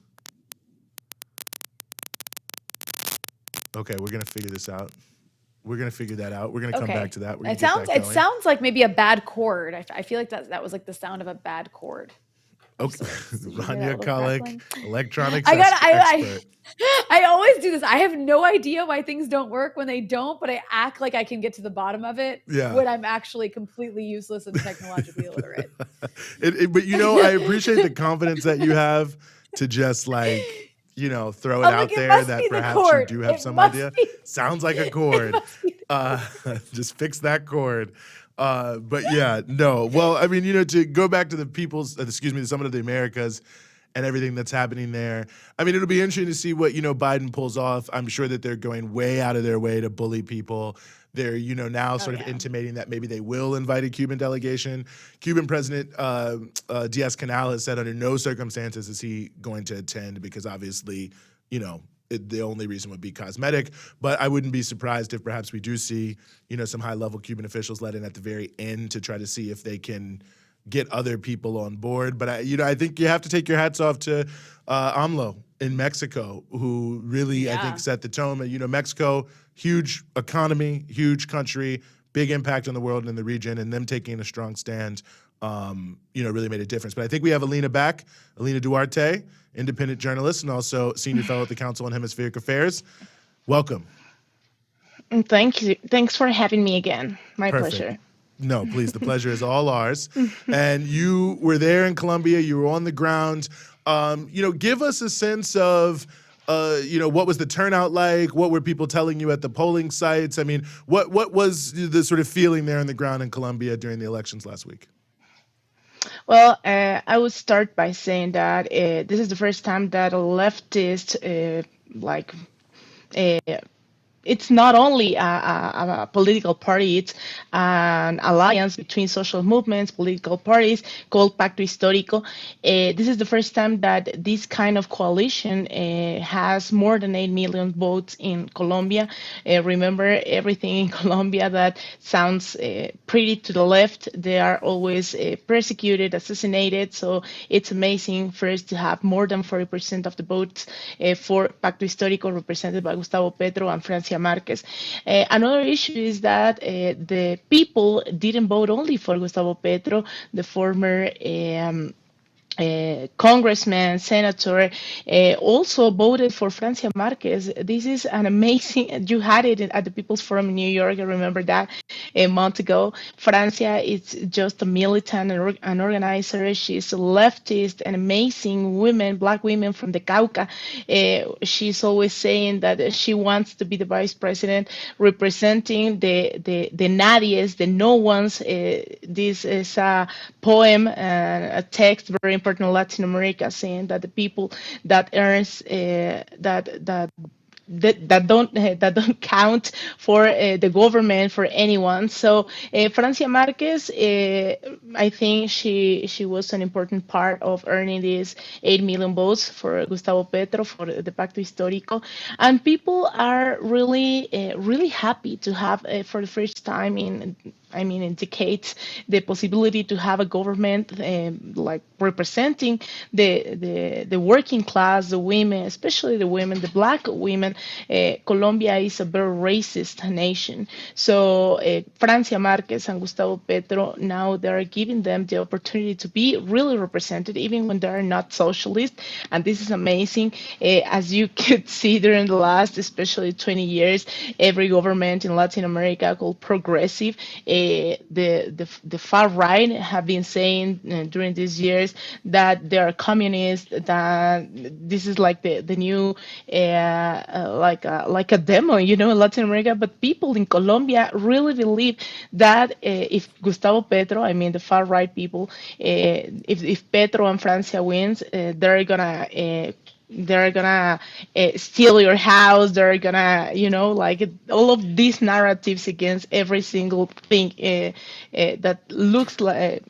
Okay, we're going to figure this out. We're going to figure that out. We're going to come back to that. We're It sounds like maybe a bad chord. I feel like that was like the sound of a bad chord. Okay, Rania Kalik, electronics expert. I always do this. I have no idea why things don't work when they don't, but I act like I can get to the bottom of it when I'm actually completely useless and technologically illiterate. But I appreciate the confidence that you have to just throw it out there that perhaps you do have some idea. Sounds like a chord. Just fix that chord. But yeah, no. Well, I mean, to go back to the the Summit of the Americas and everything that's happening there. I mean, it'll be interesting to see what, Biden pulls off. I'm sure that they're going way out of their way to bully people. They're, now sort of intimating that maybe they will invite a Cuban delegation. Cuban President Diaz-Canel has said under no circumstances is he going to attend because obviously, the only reason would be cosmetic, but I wouldn't be surprised if perhaps we do see, some high-level Cuban officials let in at the very end to try to see if they can get other people on board. But I think you have to take your hats off to AMLO in Mexico, who really I think set the tone. Mexico, huge economy, huge country, big impact on the world and in the region, and them taking a strong stand, really made a difference. But I think we have Alina back, Alina Duarte, independent journalist and also senior fellow at the Council on Hemispheric Affairs. Welcome. Thank you. Thanks for having me again. My pleasure. No, please. The pleasure is all ours. And you were there in Colombia. You were on the ground. Give us a sense of, what was the turnout like? What were people telling you at the polling sites? I mean, what was the sort of feeling there on the ground in Colombia during the elections last week? Well, I would start by saying that this is the first time that a leftist, like, uh, it's not only a political party, it's an alliance between social movements, political parties called Pacto Histórico. This is the first time that this kind of coalition has more than 8 million votes in Colombia. Remember, everything in Colombia that sounds pretty to the left, they are always persecuted, assassinated. So it's amazing first to have more than 40% of the votes for Pacto Histórico, represented by Gustavo Petro and Francia Marquez. Another issue is that the people didn't vote only for Gustavo Petro, the former congressman, senator, also voted for Francia Marquez. This is an amazing, you had it at the People's Forum in New York, I remember that a month ago. Francia is just a militant and an organizer. She's a leftist, an amazing woman, black women from the Cauca. She's always saying that she wants to be the vice president, representing the nadies, the no ones. This is a poem, a text very important in Latin America, saying that the people that earns that don't count for the government, for anyone. So Francia Marquez, I think she was an important part of earning these 8 million votes for Gustavo Petro, for the Pacto Histórico, and people are really happy to have for the first time in decades, the possibility to have a government like representing the working class, the women, especially the women, the black women. Colombia is a very racist nation. So Francia Marquez and Gustavo Petro, now they're giving them the opportunity to be really represented, even when they're not socialist. And this is amazing. As you could see during the last, especially 20 years, every government in Latin America called progressive, the far right have been saying during these years that they are communists, that this is like the new like a demo, in Latin America. But people in Colombia really believe that if Gustavo Petro, I mean the far right people, if Petro and Francia wins, they're gonna steal your house. They're gonna, like all of these narratives against every single thing that looks like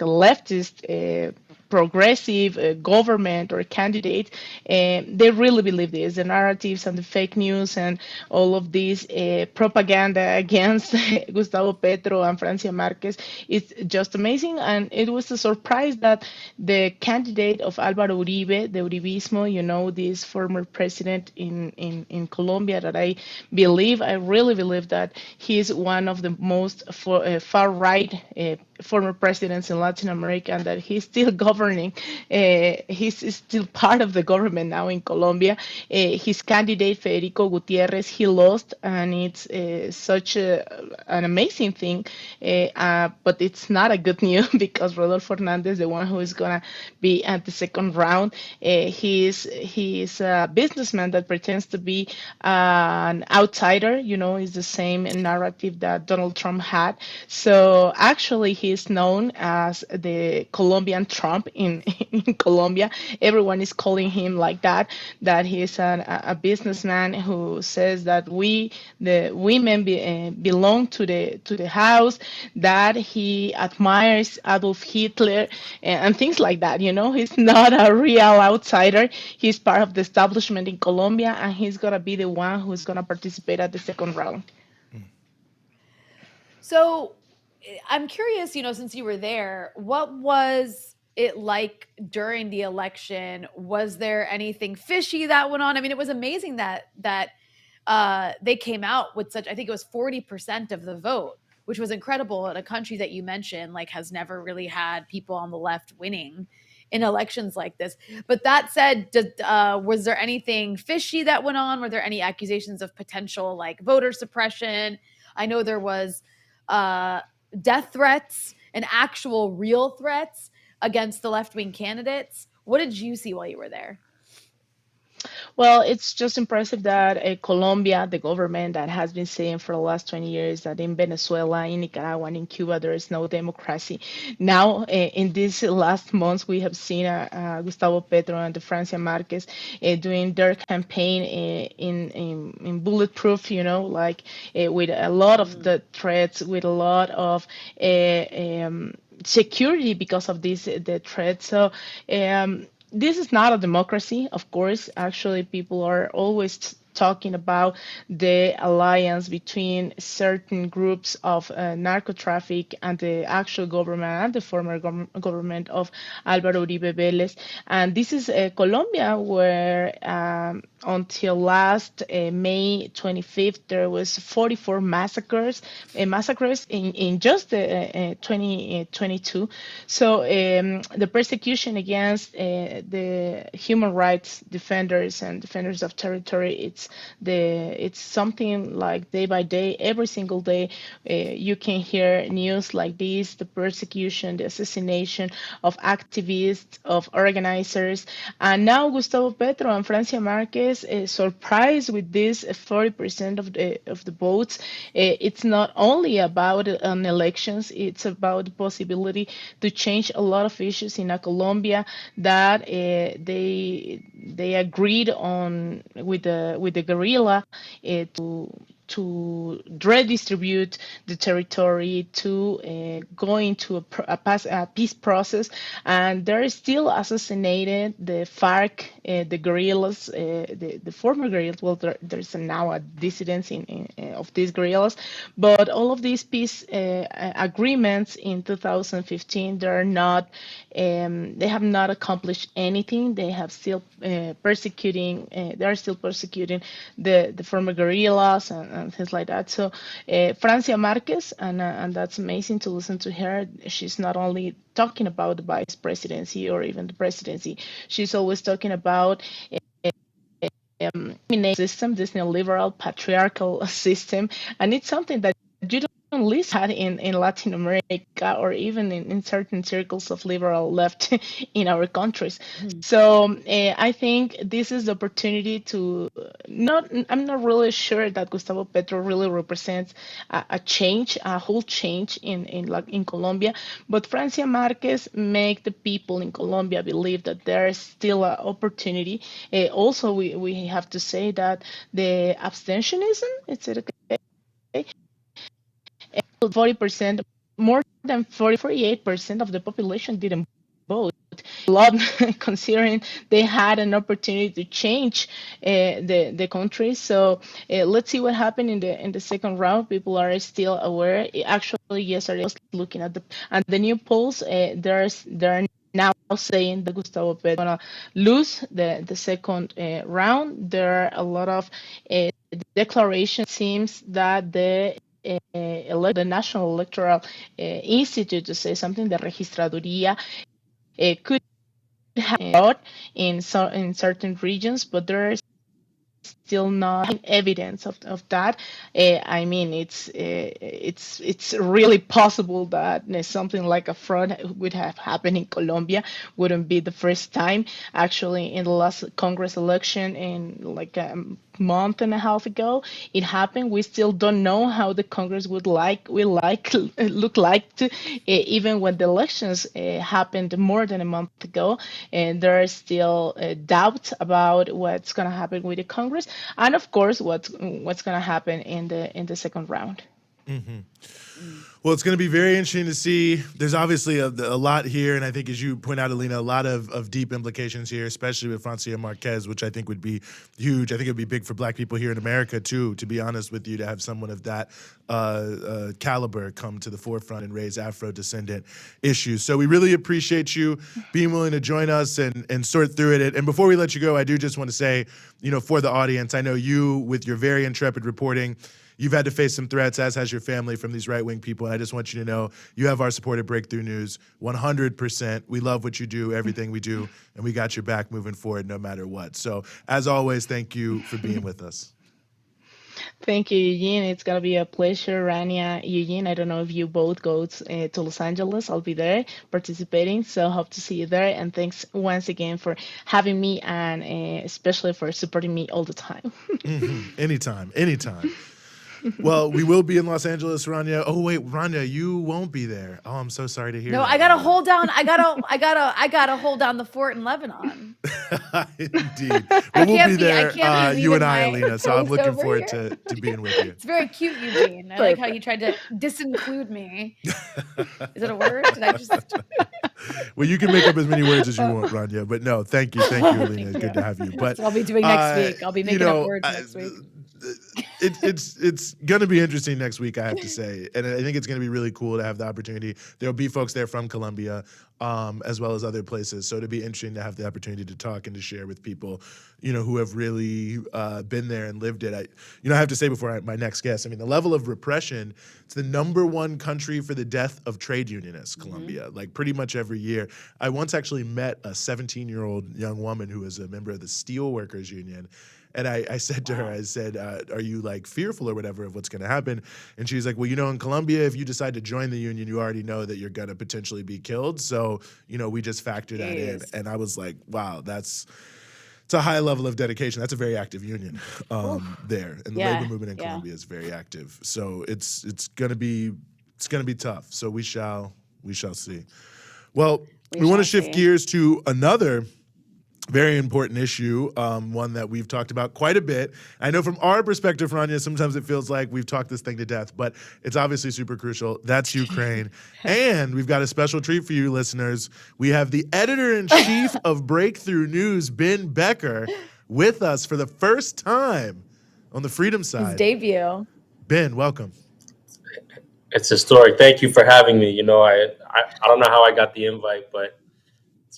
a leftist progressive government or candidate. They really believe this. The narratives and the fake news and all of this propaganda against Gustavo Petro and Francia Marquez is just amazing. And it was a surprise that the candidate of Álvaro Uribe, the Uribismo, this former president in Colombia, that I really believe that he's one of the most far right former presidents in Latin America, and that he's still governing. He's still part of the government now in Colombia. His candidate, Federico Gutierrez, he lost, and it's such an amazing thing. But it's not a good news because Rodolfo Hernandez, the one who is going to be at the second round, he's a businessman that pretends to be an outsider. Is the same narrative that Donald Trump had. So actually, he's known as the Colombian Trump in Colombia. Everyone is calling him like that. That he's a businessman who says that the women, belong to the house. That he admires Adolf Hitler and things like that. He's not a real outsider. He's part of the establishment in Colombia, and he's gonna be the one who's gonna participate at the second round. So I'm curious, since you were there, what was it like during the election? Was there anything fishy that went on? I mean, it was amazing that they came out with such, I think it was 40% of the vote, which was incredible in a country that you mentioned, like, has never really had people on the left winning in elections like this. But that said, was there anything fishy that went on? Were there any accusations of potential, like, voter suppression? I know there was death threats and actual real threats against the left-wing candidates. What did you see while you were there? Well, it's just impressive that Colombia, the government that has been saying for the last 20 years that in Venezuela, in Nicaragua, and in Cuba, there is no democracy. Now, in these last months, we have seen Gustavo Petro and the Francia Marquez doing their campaign in bulletproof, like with a lot of the threats, with a lot of security because of the threats. So this is not a democracy, of course. Actually, people are always talking about the alliance between certain groups of narco traffic and the actual government and the former government of Álvaro Uribe Vélez. And this is Colombia, where until last May 25th, there was 44 massacres in just 2022. So the persecution against the human rights defenders and defenders of territory, it's something like day by day, every single day, you can hear news like this: the persecution, the assassination of activists, of organizers, and now Gustavo Petro and Francia Marquez surprised with this 40% of the votes. It's not only about elections; it's about the possibility to change a lot of issues in Colombia that they agreed on with the guerrilla to redistribute the territory, to go into a peace process, and they're still assassinated the FARC, the guerrillas, the former guerrillas. Well, there's now a dissidence of these guerrillas, but all of these peace agreements in 2015, they're not. They have not accomplished anything. They have still persecuting. They are still persecuting the former guerrillas and things like that. So Francia Marquez, and that's amazing to listen to her. She's not only talking about the vice presidency or even the presidency. She's always talking about system, this neoliberal patriarchal system, and it's something that you don't least had in Latin America or even in certain circles of liberal left in our countries. So I think this is the opportunity to I'm not really sure that Gustavo Petro really represents a change, a whole change in Colombia, but Francia Marquez make the people in Colombia believe that there is still an opportunity. Also, we have to say that the abstentionism, it's 40%, more than 48% of the population didn't vote. A lot, considering they had an opportunity to change the country. So let's see what happened in the second round. People are still aware. Actually, yesterday I was looking at the new polls. They're now saying that Gustavo Petro is gonna lose the second round. There are a lot of declarations. It seems that the National Electoral Institute, to say something, the Registraduría could have in certain regions, but there is still not evidence of that. I mean, it's really possible that something like a fraud would have happened in Colombia. Wouldn't be the first time. Actually, in the last Congress election, in like a month and a half ago, it happened. We still don't know how the Congress look like to, even when the elections happened more than a month ago, and there are still doubts about what's going to happen with the Congress, and of course what's going to happen in the second round. Well, it's going to be very interesting to see. There's obviously a lot here, and I think, as you point out, Alina, a lot of deep implications here, especially with Francia Marquez, which I think would be huge. I think it would be big for Black people here in America, too, to be honest with you, to have someone of that caliber come to the forefront and raise Afro-descendant issues. So we really appreciate you being willing to join us and sort through it. And before we let you go, I do just want to say, for the audience, I know you, with your very intrepid reporting, you've had to face some threats, as has your family, from these right-wing people. And I just want you to know you have our support at Breakthrough News 100%. We love what you do, everything we do, and we got your back moving forward no matter what. So, as always, thank you for being with us. Thank you, Eugene. It's gonna be a pleasure, Rania, Eugene. I don't know if you both go to Los Angeles. I'll be there participating, so hope to see you there. And thanks once again for having me and especially for supporting me all the time. Anytime, anytime. Well, we will be in Los Angeles, Rania. Oh wait, Rania, you won't be there. Oh, I'm so sorry to hear No, that. I gotta Rania. hold down. I gotta hold down the fort in Lebanon. Indeed. I Well, we'll can't be be. I there, can't be you and leaving I, my Alina. So I'm post looking over forward here. to being with you. It's very cute, Eugene. I like how you tried to disinclude me. Is it a word? Did I just? Well, you can make up as many words as you want, Rania. But no, thank you, Alina. Thank It's you. good to have you. But That's what I'll be doing next week. I'll be making up words next week. It's going to be interesting next week, I have to say, and I think it's going to be really cool to have the opportunity. There'll be folks there from Colombia, as well as other places. So it'll be interesting to have the opportunity to talk and to share with people, who have really been there and lived it. I have to say before my next guest, I mean, the level of repression. It's the #1 country for the death of trade unionists, Colombia. Like pretty much every year. I once actually met a 17-year-old young woman who was a member of the Steelworkers Union. And I said to her, I said, are you like fearful or whatever of what's going to happen? And she's like, well, in Colombia, if you decide to join the union, you already know that you're going to potentially be killed. So, we just factor that in. And I was like, wow, it's a high level of dedication. That's a very active union there. And the labor movement in Colombia is very active. So it's going to be tough. So we shall see. Well, we want to shift gears to another very important issue, one that we've talked about quite a bit. I know from our perspective, Rania, sometimes it feels like we've talked this thing to death, but it's obviously super crucial. That's Ukraine. And we've got a special treat for you listeners. We have the editor-in-chief of Breakthrough News, Ben Becker, with us for the first time on the Freedom Side. His debut. Ben, welcome. It's historic. Thank you for having me. I don't know how I got the invite, but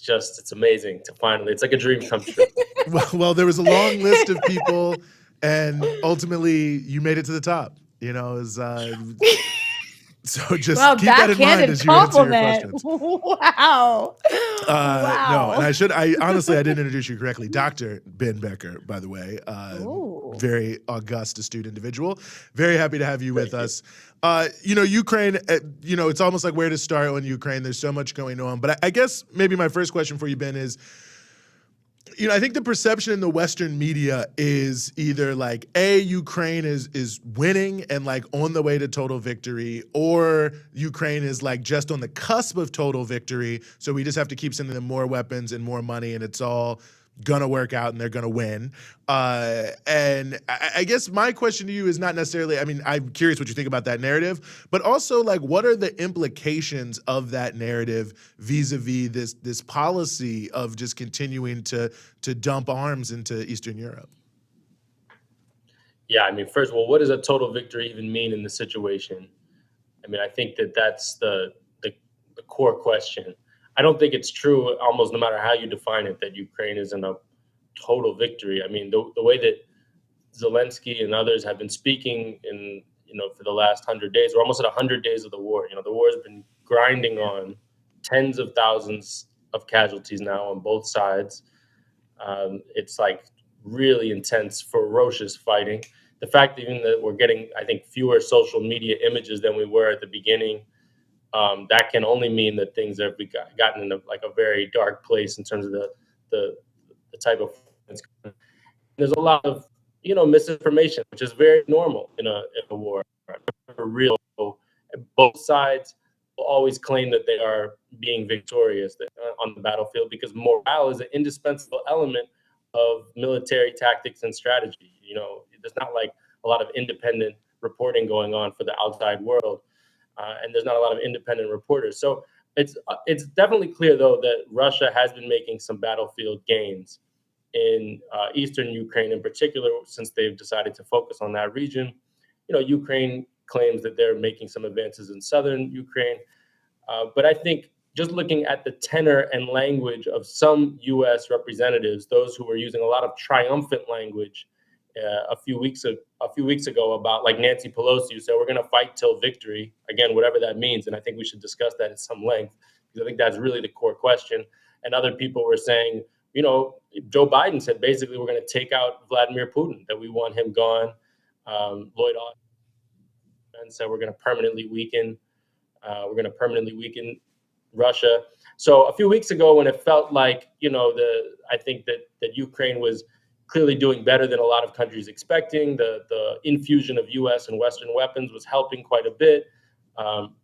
it's amazing to finally, it's like a dream come true. Well, there was a long list of people, and ultimately you made it to the top. So just keep that in mind as you answer your questions. Wow. No, and I honestly didn't introduce you correctly. Dr. Ben Becker, by the way, very august, astute individual. Very happy to have you with us. Ukraine, it's almost like where to start on Ukraine. There's so much going on. But I guess maybe my first question for you, Ben, is, I think the perception in the Western media is either like, A, Ukraine is winning and like on the way to total victory, or Ukraine is like just on the cusp of total victory. So we just have to keep sending them more weapons and more money, and it's all gonna work out and they're gonna win. And I guess my question to you is not necessarily, I'm curious what you think about that narrative, but also like, what are the implications of that narrative vis-a-vis this policy of just continuing to dump arms into Eastern Europe? Yeah, first of all, what does a total victory even mean in this situation? I think that's the core question. I don't think it's true, almost no matter how you define it, that Ukraine is in a total victory. The way that Zelensky and others have been speaking for the last 100 days, we're almost at 100 days of the war. The war has been grinding on, tens of thousands of casualties now on both sides. It's like really intense, ferocious fighting. The fact even that we're getting, I think, fewer social media images than we were at the beginning, that can only mean that things have gotten in a very dark place in terms of the type of. There's a lot of misinformation, which is very normal in a war. For real, both sides will always claim that they are being victorious on the battlefield because morale is an indispensable element of military tactics and strategy. There's not like a lot of independent reporting going on for the outside world. And there's not a lot of independent reporters. So it's definitely clear, though, that Russia has been making some battlefield gains in eastern Ukraine in particular, since they've decided to focus on that region. Ukraine claims that they're making some advances in southern Ukraine. But I think just looking at the tenor and language of some U.S. representatives, those who were using a lot of triumphant language a few weeks ago about like Nancy Pelosi, who said we're going to fight till victory, again, whatever that means. And I think we should discuss that at some length, because I think that's really the core question. And other people were saying, Joe Biden said basically we're going to take out Vladimir Putin, that we want him gone. Lloyd Austin said we're going to permanently weaken Russia. So a few weeks ago, when it felt like, I think that Ukraine was clearly doing better than a lot of countries expecting. The infusion of U.S. and Western weapons was helping quite a bit.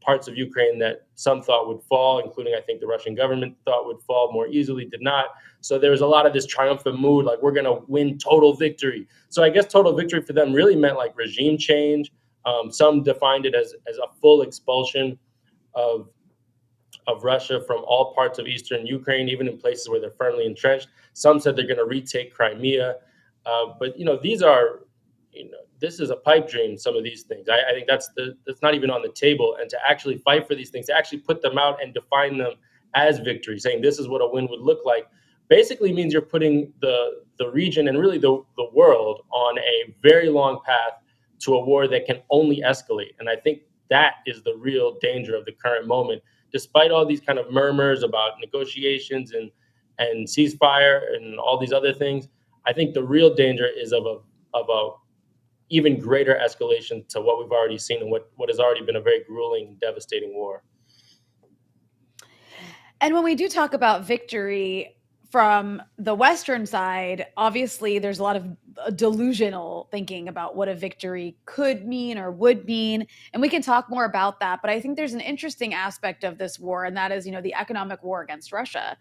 Parts of Ukraine that some thought would fall, including I think the Russian government thought would fall more easily, did not. So there was a lot of this triumphant mood, like we're going to win total victory. So I guess total victory for them really meant like regime change. Some defined it as a full expulsion of Russia from all parts of eastern Ukraine, even in places where they're firmly entrenched. Some said they're going to retake Crimea. But this is a pipe dream, some of these things. I think that's not even on the table. And to actually fight for these things, to actually put them out and define them as victory, saying this is what a win would look like, basically means you're putting the region and really the world on a very long path to a war that can only escalate. And I think that is the real danger of the current moment. Despite all these kind of murmurs about negotiations and ceasefire and all these other things, I think the real danger is of a even greater escalation to what we've already seen and what has already been a very grueling, devastating war. And when we do talk about victory from the Western side, obviously there's a lot of delusional thinking about what a victory could mean or would mean. And we can talk more about that. But I think there's an interesting aspect of this war, and that is, the economic war against Russia.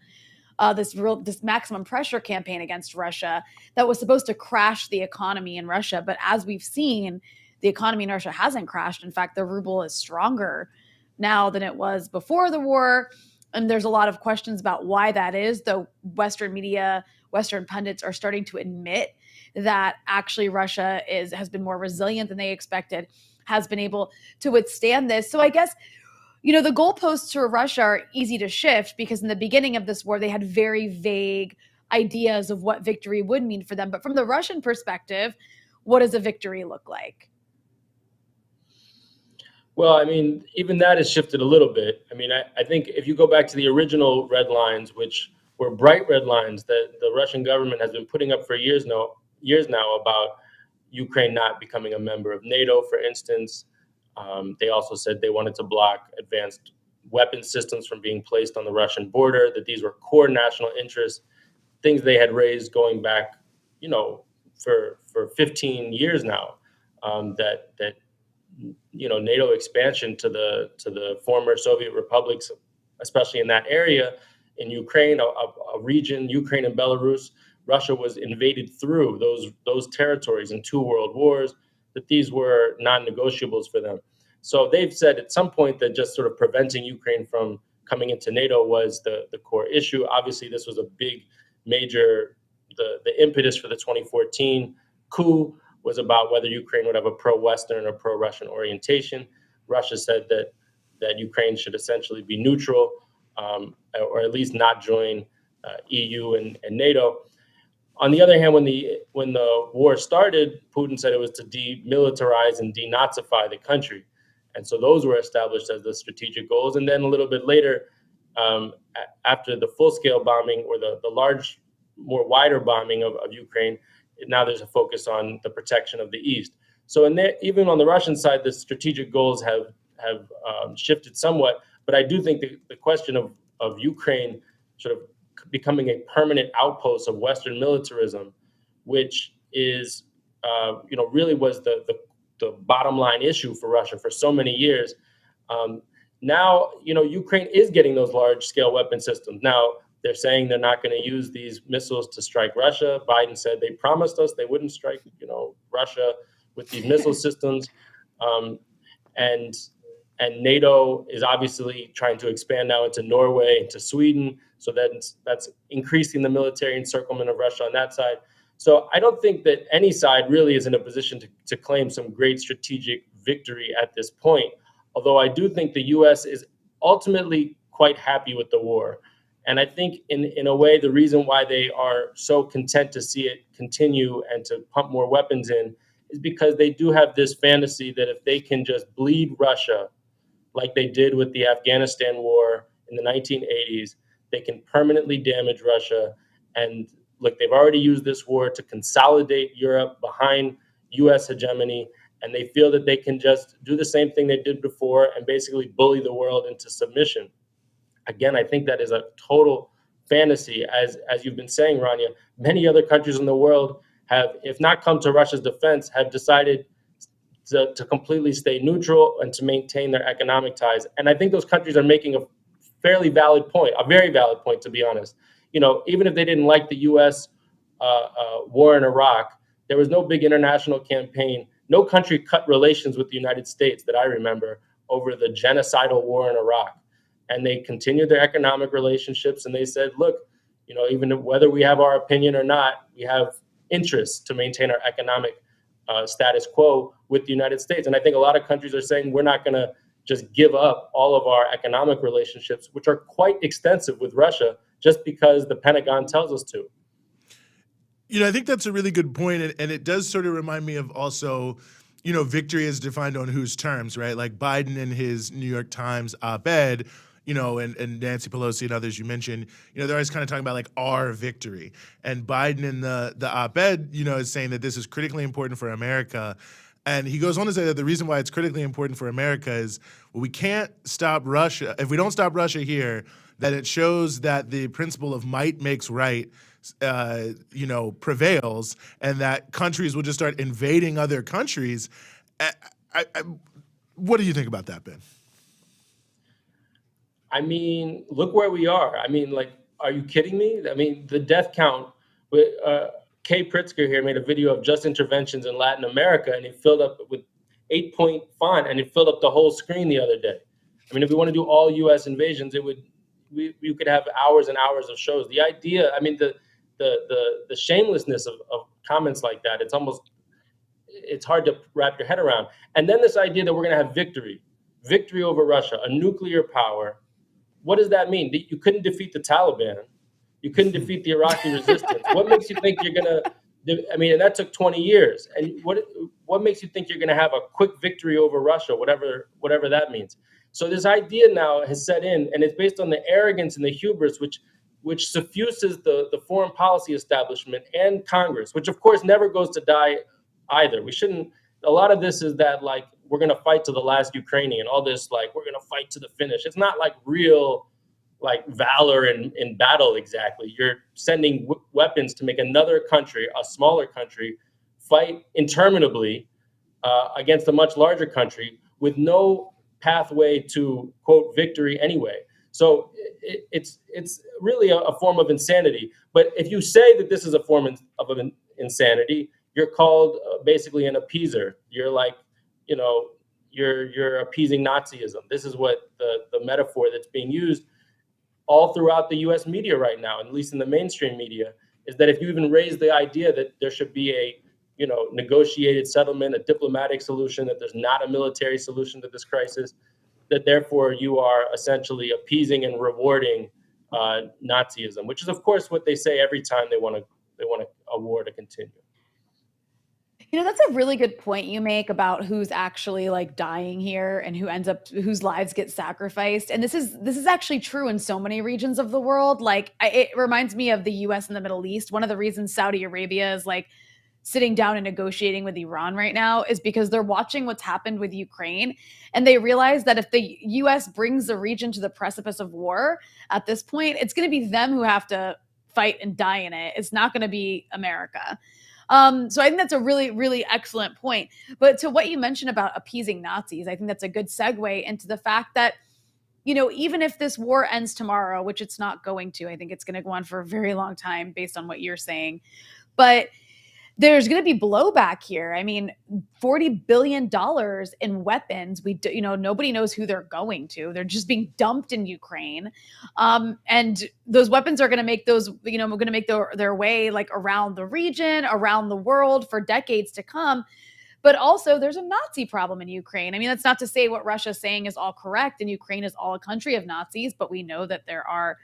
This maximum pressure campaign against Russia that was supposed to crash the economy in Russia. But as we've seen, the economy in Russia hasn't crashed. In fact, the ruble is stronger now than it was before the war. And there's a lot of questions about why that is, though Western media, Western pundits are starting to admit that actually Russia has been more resilient than they expected, has been able to withstand this. So I guess, the goalposts for Russia are easy to shift because in the beginning of this war, they had very vague ideas of what victory would mean for them. But from the Russian perspective, what does a victory look like? Well, I mean, even that has shifted a little bit. I mean, I think if you go back to the original red lines, which were bright red lines that the Russian government has been putting up for years now about Ukraine not becoming a member of NATO, for instance. They also said they wanted to block advanced weapon systems from being placed on the Russian border, that these were core national interests, things they had raised going back, for 15 years now, that NATO expansion to the former Soviet republics, especially in that area, in Ukraine, a region, Ukraine and Belarus, Russia was invaded through those territories in 2 world wars, that these were non-negotiables for them. So they've said at some point that just sort of preventing Ukraine from coming into NATO was the core issue. Obviously, this was a big, major, the impetus for the 2014 coup was about whether Ukraine would have a pro-Western or pro-Russian orientation. Russia said that Ukraine should essentially be neutral, or at least not join EU and NATO. On the other hand, when the war started, Putin said it was to demilitarize and denazify the country. And so those were established as the strategic goals. And then a little bit later, after the full-scale bombing or the large, more wider bombing of Ukraine, now there's a focus on the protection of the East. So even on the Russian side, the strategic goals have shifted somewhat. But I do think the question of Ukraine sort of becoming a permanent outpost of Western militarism, which is, really was the bottom line issue for Russia for so many years. Now, Ukraine is getting those large scale weapon systems. Now, they're saying they're not going to use these missiles to strike Russia. Biden said they promised us they wouldn't strike, Russia with these missile systems. And NATO is obviously trying to expand now into Norway, into Sweden. So that's increasing the military encirclement of Russia on that side. So I don't think that any side really is in a position to claim some great strategic victory at this point. Although I do think the U.S. is ultimately quite happy with the war. And I think in a way, the reason why they are so content to see it continue and to pump more weapons in is because they do have this fantasy that if they can just bleed Russia like they did with the Afghanistan war in the 1980s, they can permanently damage Russia. And look, they've already used this war to consolidate Europe behind, U.S. hegemony, and they feel that they can just do the same thing they did before and basically bully the world into submission. Again, I think that is a total fantasy. As you've been saying, Rania, many other countries in the world have, if not come to Russia's defense, have decided to completely stay neutral and to maintain their economic ties. And I think those countries are making a fairly valid point, a very valid point, to be honest. You know, even if they didn't like the U.S. War in Iraq, there was no big international campaign. No country cut relations with the United States that I remember over the genocidal war in Iraq. And they continued their economic relationships, and they said, look, you know, even whether we have our opinion or not, we have interests to maintain our economic status quo with the United States. And I think a lot of countries are saying we're not going to just give up all of our economic relationships, which are quite extensive with Russia, just because the Pentagon tells us to. You know, I think that's a really good point, and it does sort of remind me of also, you know, victory is defined on whose terms, right? Like Biden in his New York Times op-ed, you know, and Nancy Pelosi and others you mentioned, you know, they're always kind of talking about like our victory. And Biden in the op-ed, you know, is saying that this is critically important for America. And he goes on to say that the reason why it's critically important for America is, well, we can't stop Russia. If we don't stop Russia here, then it shows that the principle of might makes right, you know, prevails, and that countries will just start invading other countries. What do you think about that, Ben? I mean, look where we are. I mean, like, are you kidding me? I mean, the death count. Kay Pritzker here made a video of just interventions in Latin America, and he filled up with 8-point font, and it filled up the whole screen the other day. I mean, if we want to do all U.S. invasions, you could have hours and hours of shows. The idea, I mean, the shamelessness of comments like that, it's hard to wrap your head around. And then this idea that we're going to have victory over Russia, a nuclear power. What does that mean? You couldn't defeat the Taliban. You couldn't defeat the Iraqi resistance. What makes you think you're going to, I mean, and that took 20 years. And what makes you think you're going to have a quick victory over Russia, whatever that means? So this idea now has set in, and it's based on the arrogance and the hubris, which suffuses the foreign policy establishment and Congress, which of course never goes to die either. We shouldn't, a lot of this is that like, we're going to fight to the last Ukrainian, all this, like, we're going to fight to the finish. It's not like real, like, valor in battle exactly. You're sending weapons to make another country, a smaller country, fight interminably against a much larger country with no pathway to, quote, victory anyway. So it's really a form of insanity. But if you say that this is a form of an insanity, you're called basically an appeaser. You're like, you know, you're appeasing Nazism. This is what the metaphor that's being used all throughout the U.S. media right now, at least in the mainstream media, is that if you even raise the idea that there should be a, you know, negotiated settlement, a diplomatic solution, that there's not a military solution to this crisis, that therefore you are essentially appeasing and rewarding Nazism, which is of course what they say every time they want a war to continue. You know, that's a really good point you make about who's actually like dying here and whose lives get sacrificed. And this is actually true in so many regions of the world. Like it reminds me of the US and the Middle East. One of the reasons Saudi Arabia is like sitting down and negotiating with Iran right now is because they're watching what's happened with Ukraine. And they realize that if the US brings the region to the precipice of war at this point, it's going to be them who have to fight and die in it. It's not going to be America. So I think that's a really, really excellent point. But to what you mentioned about appeasing Nazis, I think that's a good segue into the fact that, you know, even if this war ends tomorrow, which it's not going to, I think it's going to go on for a very long time based on what you're saying. But there's going to be blowback here. I mean, $40 billion in weapons. Nobody knows who they're going to. They're just being dumped in Ukraine. And those weapons are going to make their way like around the region, around the world for decades to come. But also there's a Nazi problem in Ukraine. I mean, that's not to say what Russia's saying is all correct and Ukraine is all a country of Nazis, but we know that there are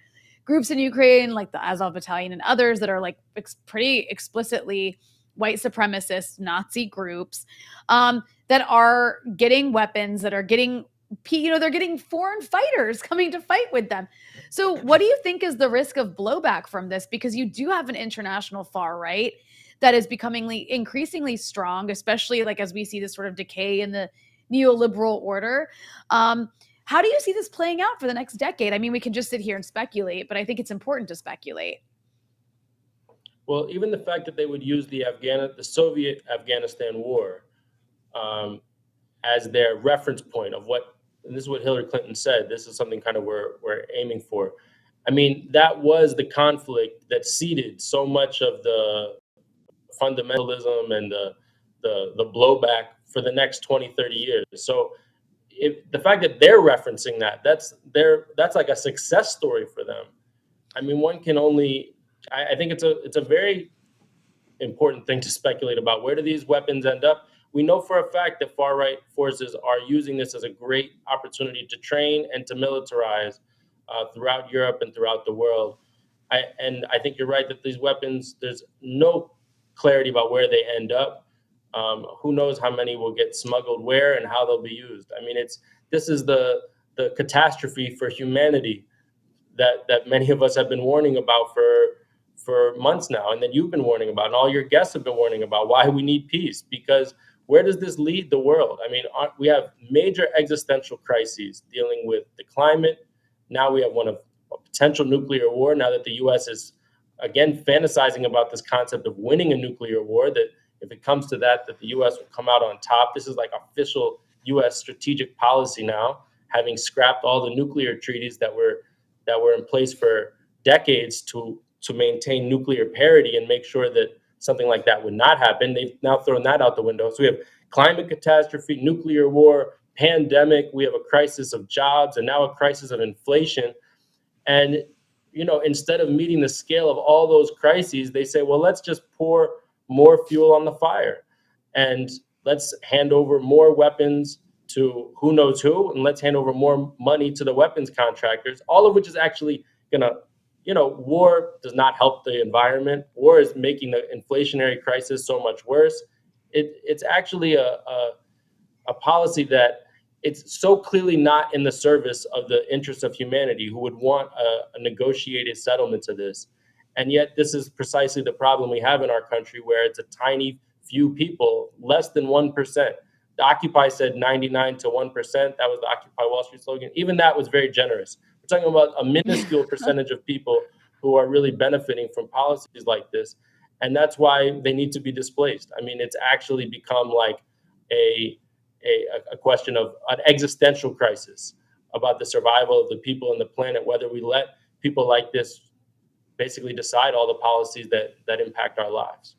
groups in Ukraine like the Azov Battalion and others that are like pretty explicitly white supremacist Nazi groups that are getting weapons, that are getting, they're getting foreign fighters coming to fight with them. So what do you think is the risk of blowback from this? Because you do have an international far right that is becoming increasingly strong, especially like as we see this sort of decay in the neoliberal order. How do you see this playing out for the next decade? I mean, we can just sit here and speculate, but I think it's important to speculate. Well, even the fact that they would use the Soviet Afghanistan war as their reference point of what, and this is what Hillary Clinton said, this is something kind of we're aiming for. I mean, that was the conflict that seeded so much of the fundamentalism and the blowback for the next 20, 30 years. So the fact that they're referencing that's like a success story for them. I mean, one can only, I think it's a very important thing to speculate about. Where do these weapons end up? We know for a fact that far-right forces are using this as a great opportunity to train and to militarize throughout Europe and throughout the world. And I think you're right that these weapons, there's no clarity about where they end up. Who knows how many will get smuggled where and how they'll be used. I mean, this is the catastrophe for humanity that many of us have been warning about for months now, and that you've been warning about, and all your guests have been warning about, why we need peace. Because where does this lead the world? I mean, we have major existential crises dealing with the climate. Now we have one of a potential nuclear war, now that the U.S. is, again, fantasizing about this concept of winning a nuclear war, that if it comes to that the U.S. will come out on top. This is like official U.S. strategic policy now, having scrapped all the nuclear treaties that were in place for decades to maintain nuclear parity and make sure that something like that would not happen. They've now thrown that out the window. So we have climate catastrophe, nuclear war, pandemic. We have a crisis of jobs and now a crisis of inflation. And, instead of meeting the scale of all those crises, they say, well, let's just pour more fuel on the fire and let's hand over more weapons to who knows who, and let's hand over more money to the weapons contractors, all of which is actually going to, war does not help the environment. War is making the inflationary crisis so much worse. It's actually a policy that it's so clearly not in the service of the interests of humanity, who would want a negotiated settlement to this. And yet this is precisely the problem we have in our country, where it's a tiny few people, less than 1%. The Occupy said 99 to 1%. That was the Occupy Wall Street slogan. Even that was very generous. We're talking about a minuscule percentage of people who are really benefiting from policies like this. And that's why they need to be displaced. I mean, it's actually become like a question of an existential crisis about the survival of the people on the planet, whether we let people like this basically decide all the policies that impact our lives.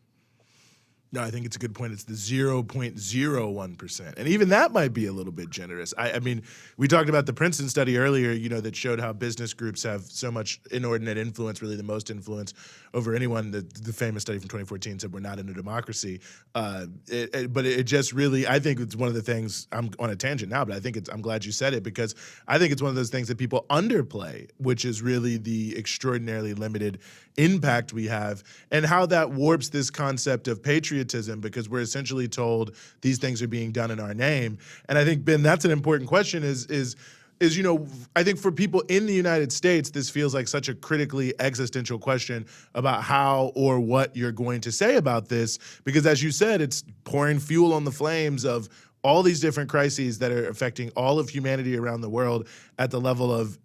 No, I think it's a good point. It's the 0.01%. And even that might be a little bit generous. I mean, we talked about the Princeton study earlier, that showed how business groups have so much inordinate influence, really the most influence over anyone. The famous study from 2014 said we're not in a democracy. But it just really, I think it's one of the things, I'm on a tangent now, but I'm glad you said it, because I think it's one of those things that people underplay, which is really the extraordinarily limited impact we have, and how that warps this concept of patriotism, because we're essentially told these things are being done in our name. And I think, Ben, that's an important question is I think for people in the United States, this feels like such a critically existential question about how or what you're going to say about this, because as you said, it's pouring fuel on the flames of all these different crises that are affecting all of humanity around the world at the level of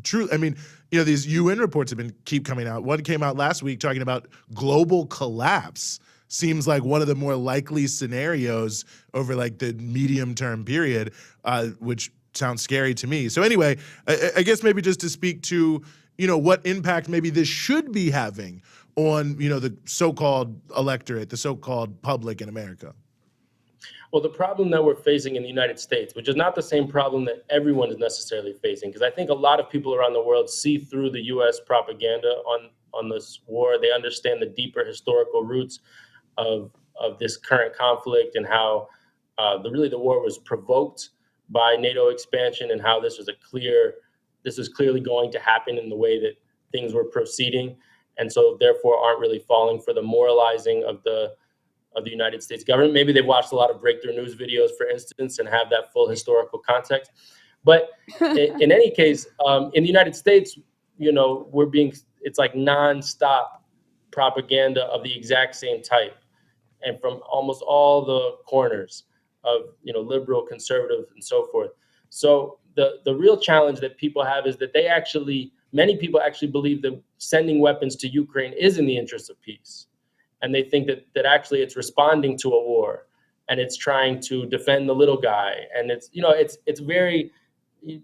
true. I mean, these UN reports keep coming out. One came out last week talking about global collapse. Seems like one of the more likely scenarios over like the medium term period, which sounds scary to me. So anyway, I guess maybe just to speak to, what impact maybe this should be having on, the so-called electorate, the so-called public in America. Well, the problem that we're facing in the United States, which is not the same problem that everyone is necessarily facing, because I think a lot of people around the world see through the U.S. propaganda on this war. They understand the deeper historical roots of this current conflict, and how the war was provoked by NATO expansion, and how this was clearly going to happen in the way that things were proceeding, and so therefore aren't really falling for the moralizing of the United States government. Maybe they've watched a lot of breakthrough news videos, for instance, and have that full historical context. But in any case, in the United States, it's like nonstop propaganda of the exact same type, and from almost all the corners of, liberal, conservative, and so forth. So the real challenge that people have is that many people actually believe that sending weapons to Ukraine is in the interest of peace. And they think that actually it's responding to a war, and it's trying to defend the little guy. And it's very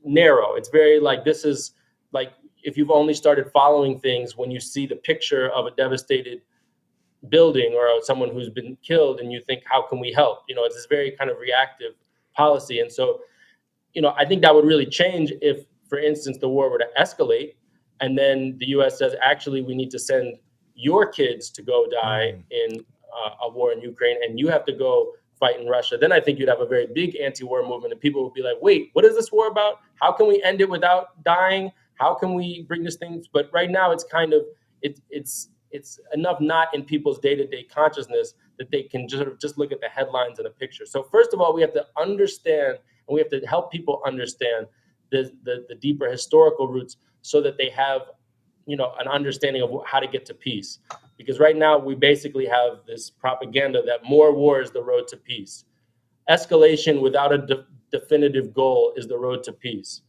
narrow. It's very like, this is like, if you've only started following things when you see the picture of a devastated building or someone who's been killed, and you think, how can we help? It's this very kind of reactive policy. And so, I think that would really change if, for instance, the war were to escalate, and then the U.S. says, actually, we need to send your kids to go die in a war in Ukraine, and you have to go fight in Russia. Then I think you'd have a very big anti-war movement, and people would be like, wait, what is this war about? How can we end it without dying? How can we bring this thing? But right now, it's kind of, it's enough not in people's day-to-day consciousness that they can just look at the headlines and a picture. So first of all, we have to understand, and we have to help people understand the deeper historical roots, so that they have, an understanding of how to get to peace. Because right now we basically have this propaganda that more war is the road to peace. Escalation without a definitive goal is the road to peace.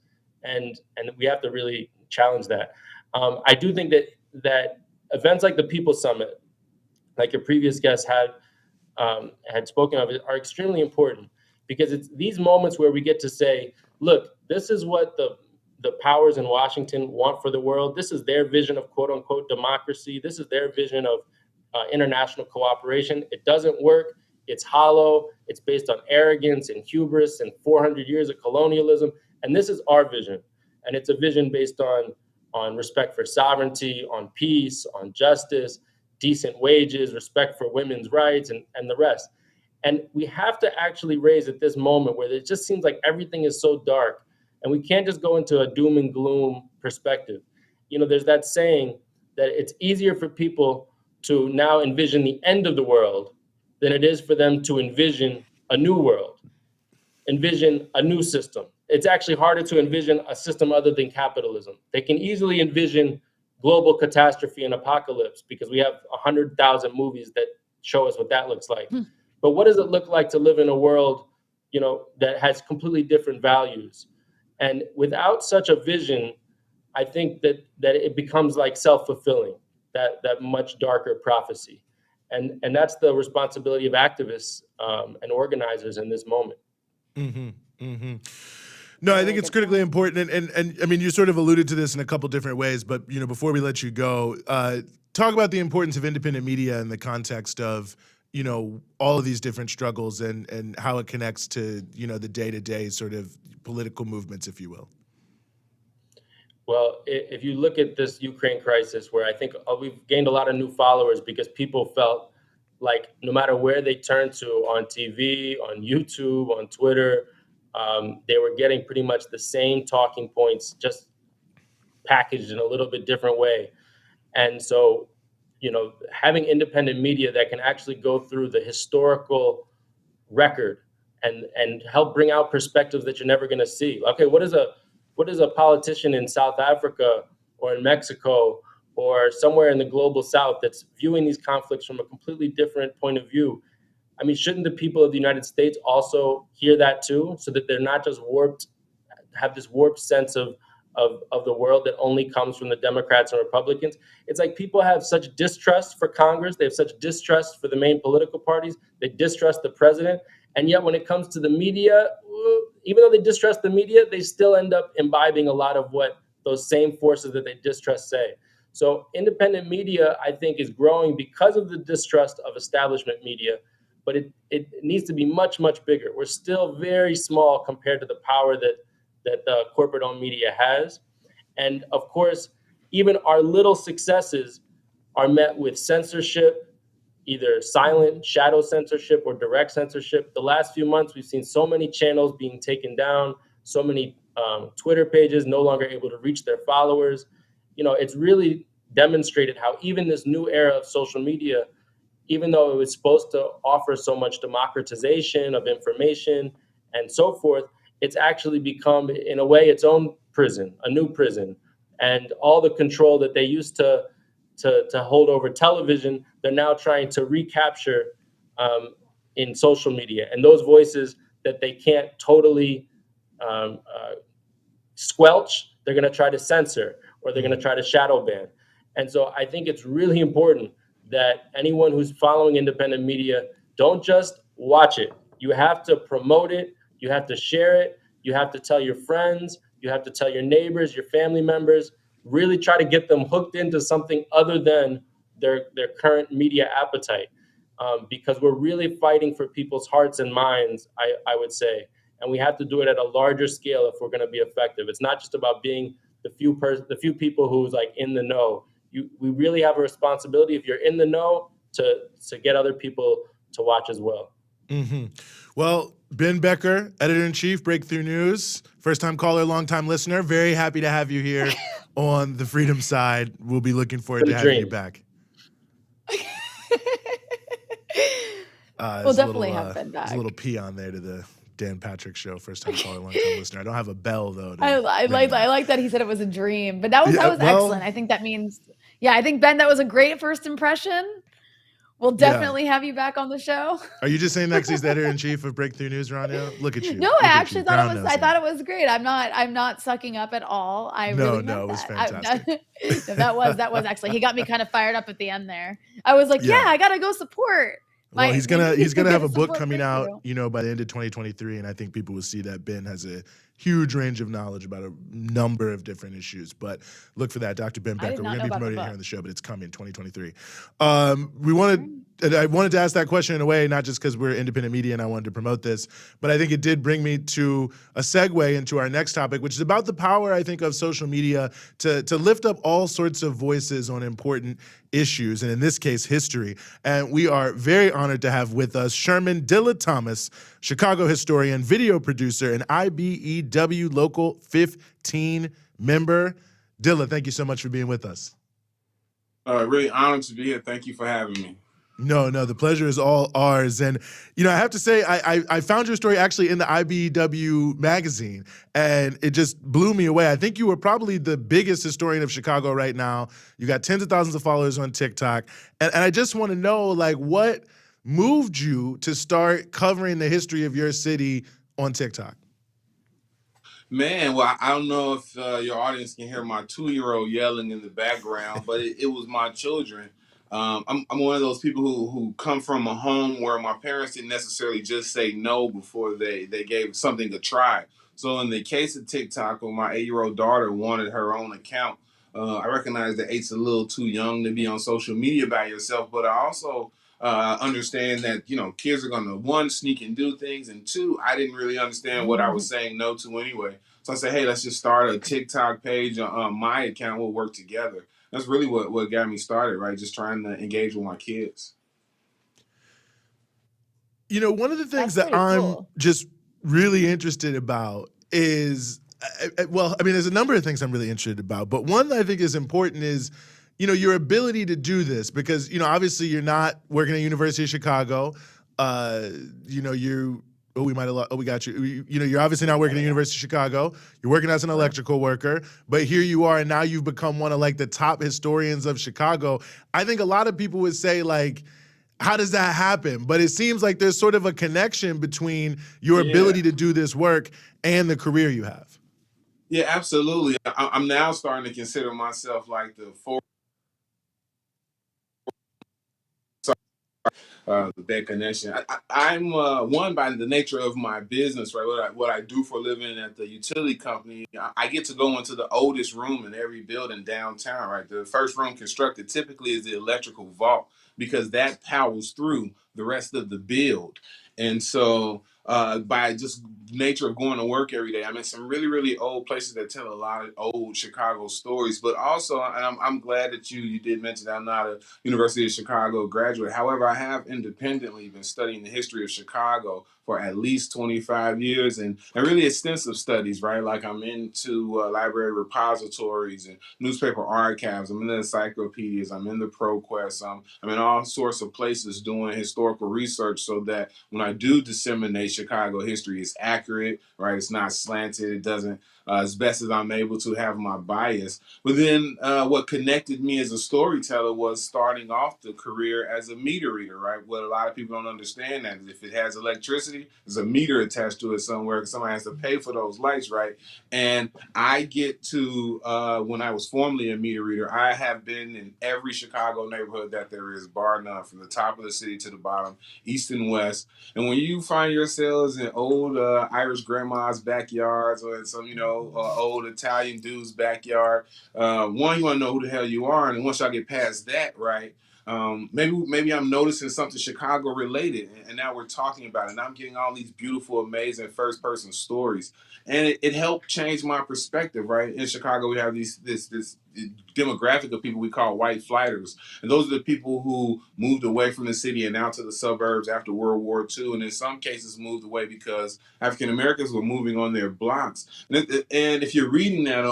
And we have to really challenge that. I do think that events like the People's Summit, like your previous guest had spoken of, are extremely important, because it's these moments where we get to say, look, this is what the powers in Washington want for the world. This is their vision of quote unquote democracy. This is their vision of international cooperation. It doesn't work. It's hollow. It's based on arrogance and hubris and 400 years of colonialism. And this is our vision. And it's a vision based on respect for sovereignty, on peace, on justice, decent wages, respect for women's rights, and the rest. And we have to actually raise at this moment where it just seems like everything is so dark, and we can't just go into a doom and gloom perspective. There's that saying that it's easier for people to now envision the end of the world than it is for them to envision a new world, envision a new system. It's actually harder to envision a system other than capitalism. They can easily envision global catastrophe and apocalypse, because we have 100,000 movies that show us what that looks like. But what does it look like to live in a world, that has completely different values? And without such a vision, I think that it becomes like self-fulfilling, that much darker prophecy. And that's the responsibility of activists and organizers in this moment. Mm-hmm. Mm-hmm. No, I think it's critically important. And I mean, you sort of alluded to this in a couple different ways, but, before we let you go, talk about the importance of independent media in the context of, all of these different struggles and how it connects to, the day-to-day sort of political movements, if you will. Well, if you look at this Ukraine crisis, where I think we've gained a lot of new followers because people felt like no matter where they turned to on TV, on YouTube, on Twitter, they were getting pretty much the same talking points, just packaged in a little bit different way. And so, having independent media that can actually go through the historical record and help bring out perspectives that you're never going to see. Okay, what is a politician in South Africa or in Mexico or somewhere in the global South that's viewing these conflicts from a completely different point of view? I mean, shouldn't the people of the United States also hear that too, so that they're not just have this warped sense of the world that only comes from the Democrats and Republicans? It's like people have such distrust for Congress. They have such distrust for the main political parties. They distrust the president. And yet when it comes to the media, even though they distrust the media, they still end up imbibing a lot of what those same forces that they distrust say. So independent media, I think, is growing because of the distrust of establishment media, but it needs to be much, much bigger. We're still very small compared to the power that the corporate-owned media has. And of course, even our little successes are met with censorship, either silent shadow censorship or direct censorship. The last few months, we've seen so many channels being taken down, so many Twitter pages no longer able to reach their followers. It's really demonstrated how even this new era of social media, even though it was supposed to offer so much democratization of information and so forth, it's actually become, in a way, its own prison, a new prison. And all the control that they used to to hold over television, they're now trying to recapture in social media. And those voices that they can't totally squelch, they're going to try to censor, or they're going to try to shadow ban. And so I think it's really important that anyone who's following independent media, don't just watch it. You have to promote it. You have to share it. You have to tell your friends. You have to tell your neighbors, your family members. Really try to get them hooked into something other than their current media appetite, because we're really fighting for people's hearts and minds, I would say. And we have to do it at a larger scale if we're going to be effective. It's not just about being the few people who's like in the know. We really have a responsibility, if you're in the know, to get other people to watch as well. Mm-hmm. Well, Ben Becker, Editor-in-Chief, Breakthrough News, first-time caller, long-time listener. Very happy to have you here on the freedom side. We'll be looking forward to having you back. We'll definitely have Ben back. There's a little P on there to the Dan Patrick Show, first-time caller, long-time listener. I don't have a bell, though. I like that he said it was a dream, but that was excellent. I think that means, I think, Ben, that was a great first impression. We'll definitely have you back on the show. Are you just saying that because he's the editor-in-chief of Breakthrough News, Rania? Look at you. No, I actually thought it was great. I'm not sucking up at all. It was fantastic. That was actually, he got me kind of fired up at the end there. I was like, I gotta go support. Well, he's gonna have a book coming out, by the end of 2023, and I think people will see that Ben has a huge range of knowledge about a number of different issues. But look for that, Dr. Ben Becker. We're gonna be promoting it here on the show, but it's coming 2023. I wanted to ask that question in a way, not just because we're independent media and I wanted to promote this, but I think it did bring me to a segue into our next topic, which is about the power, I think, of social media to lift up all sorts of voices on important issues, and in this case, history. And we are very honored to have with us Sherman Dilla Thomas, Chicago historian, video producer, and IBEW Local 15 member. Dilla, thank you so much for being with us. Really honored to be here. Thank you for having me. No, the pleasure is all ours. And, I have to say, I found your story actually in the IBEW magazine, and it just blew me away. I think you were probably the biggest historian of Chicago right now. You got tens of thousands of followers on TikTok. And I just want to know, what moved you to start covering the history of your city on TikTok? Man, well, I don't know if your audience can hear my 2-year-old yelling in the background, but it was my children. I'm one of those people who come from a home where my parents didn't necessarily just say no before they gave something a try. So in the case of TikTok, when my 8-year-old daughter wanted her own account, I recognize that 8's a little too young to be on social media by yourself, but I also understand that, kids are going to, 1, sneak and do things, and 2, I didn't really understand what I was saying no to anyway. So I said, hey, let's just start a TikTok page on my account. We'll work together. That's really what got me started, right? Just trying to engage with my kids. One of the things that I'm just really interested about is, there's a number of things I'm really interested about, but one that I think is important is, your ability to do this, because, obviously you're not working at University of Chicago. We got you. You're obviously not working at the University of Chicago. You're working as an electrical worker, but here you are, and now you've become one of the top historians of Chicago. I think a lot of people would say, how does that happen? But it seems like there's sort of a connection between your ability to do this work and the career you have. Yeah, absolutely. I'm now starting to consider myself that connection. I'm one, by the nature of my business, right? What I do for a living at the utility company, I get to go into the oldest room in every building downtown, right? The first room constructed typically is the electrical vault, because that powers through the rest of the build. And so by just nature of going to work every day, I'm in some really, really old places that tell a lot of old Chicago stories. But also, and I'm glad that you did mention that I'm not a University of Chicago graduate. However, I have independently been studying the history of Chicago for for at least 25 years, and really extensive studies, right? Like I'm into library repositories and newspaper archives. I'm in the encyclopedias. I'm in the ProQuest. I'm in all sorts of places doing historical research so that when I do disseminate Chicago history, it's accurate, right? It's not slanted. It doesn't, as best as I'm able to, have my bias. But then what connected me as a storyteller was starting off the career as a meter reader, right? What a lot of people don't understand that is if it has electricity, there's a meter attached to it somewhere because somebody has to pay for those lights, right? And I get to, when I was formerly a meter reader, I have been in every Chicago neighborhood that there is, bar none, from the top of the city to the bottom, east and west. And when you find yourselves in old Irish grandma's backyards or in some, old Italian dude's backyard, one, you want to know who the hell you are, and once y'all get past that, right? Maybe I'm noticing something Chicago related, and now we're talking about it, and I'm getting all these beautiful, amazing first person stories, and it helped change my perspective. Right, in Chicago, we have this demographic of people we call white flighters, and those are the people who moved away from the city and out to the suburbs after World War II, and in some cases moved away because African Americans were moving on their blocks. And if you're reading that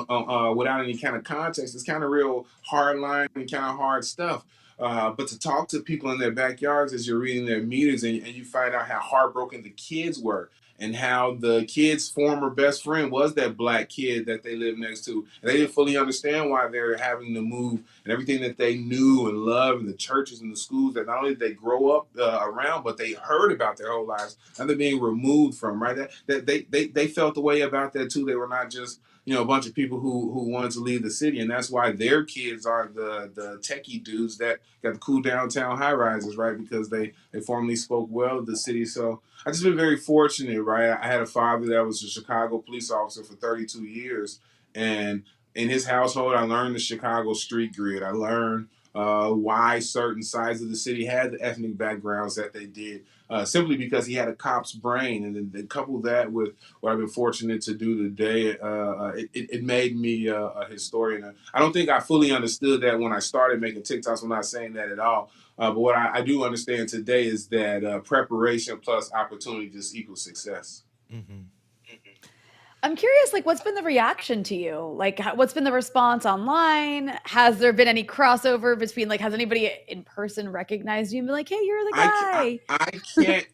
without any kind of context, it's kind of real hard line and kind of hard stuff. But to talk to people in their backyards as you're reading their meters, and you find out how heartbroken the kids were, and how the kid's former best friend was that black kid that they lived next to. And they didn't fully understand why they were having to move, and everything that they knew and loved, and the churches and the schools that not only did they grow up around, but they heard about their whole lives, and they're being removed from, right? That they felt the way about that too. They were not just a bunch of people who wanted to leave the city, and that's why their kids are the techie dudes that got the cool downtown high rises, right? Because they formerly spoke well of the city. So I just been very fortunate, right? I had a father that was a Chicago police officer for 32 years, and in his household, I learned the Chicago street grid. I learned why certain sides of the city had the ethnic backgrounds that they did, simply because he had a cop's brain. And then couple that with what I've been fortunate to do today, it made me a historian. I don't think I fully understood that when I started making TikToks. I'm not saying that at all. But what I do understand today is that preparation plus opportunity just equals success. Mm-hmm. I'm curious, like, what's been the reaction to you? Like, what's been the response online? Has there been any crossover between, like, has anybody in person recognized you and be like, hey, you're the guy? I can't.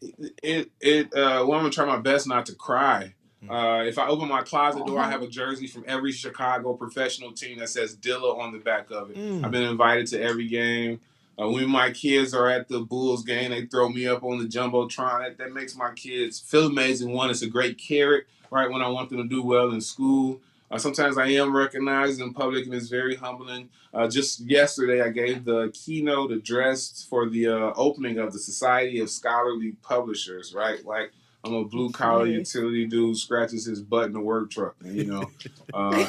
Well, I'm gonna try my best not to cry. If I open my closet door, I have a jersey from every Chicago professional team that says Dilla on the back of it. I've been invited to every game. When my kids are at the Bulls game, they throw me up on the Jumbotron. That makes my kids feel amazing. One, it's a great carrot, right, when I want them to do well in school. Sometimes I am recognized in public, and it's very humbling. Just yesterday, I gave the keynote address for the opening of the Society of Scholarly Publishers, right? Like, I'm a blue-collar utility dude, scratches his butt in a work truck. And,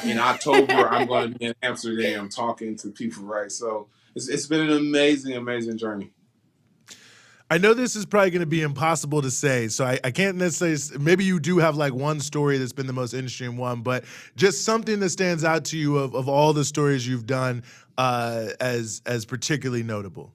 in October, I'm going to be in Amsterdam talking to people, right? So it's been an amazing, amazing journey. I know this is probably going to be impossible to say, so I can't necessarily. Maybe you do have like one story that's been the most interesting one, but just something that stands out to you of all the stories you've done as particularly notable.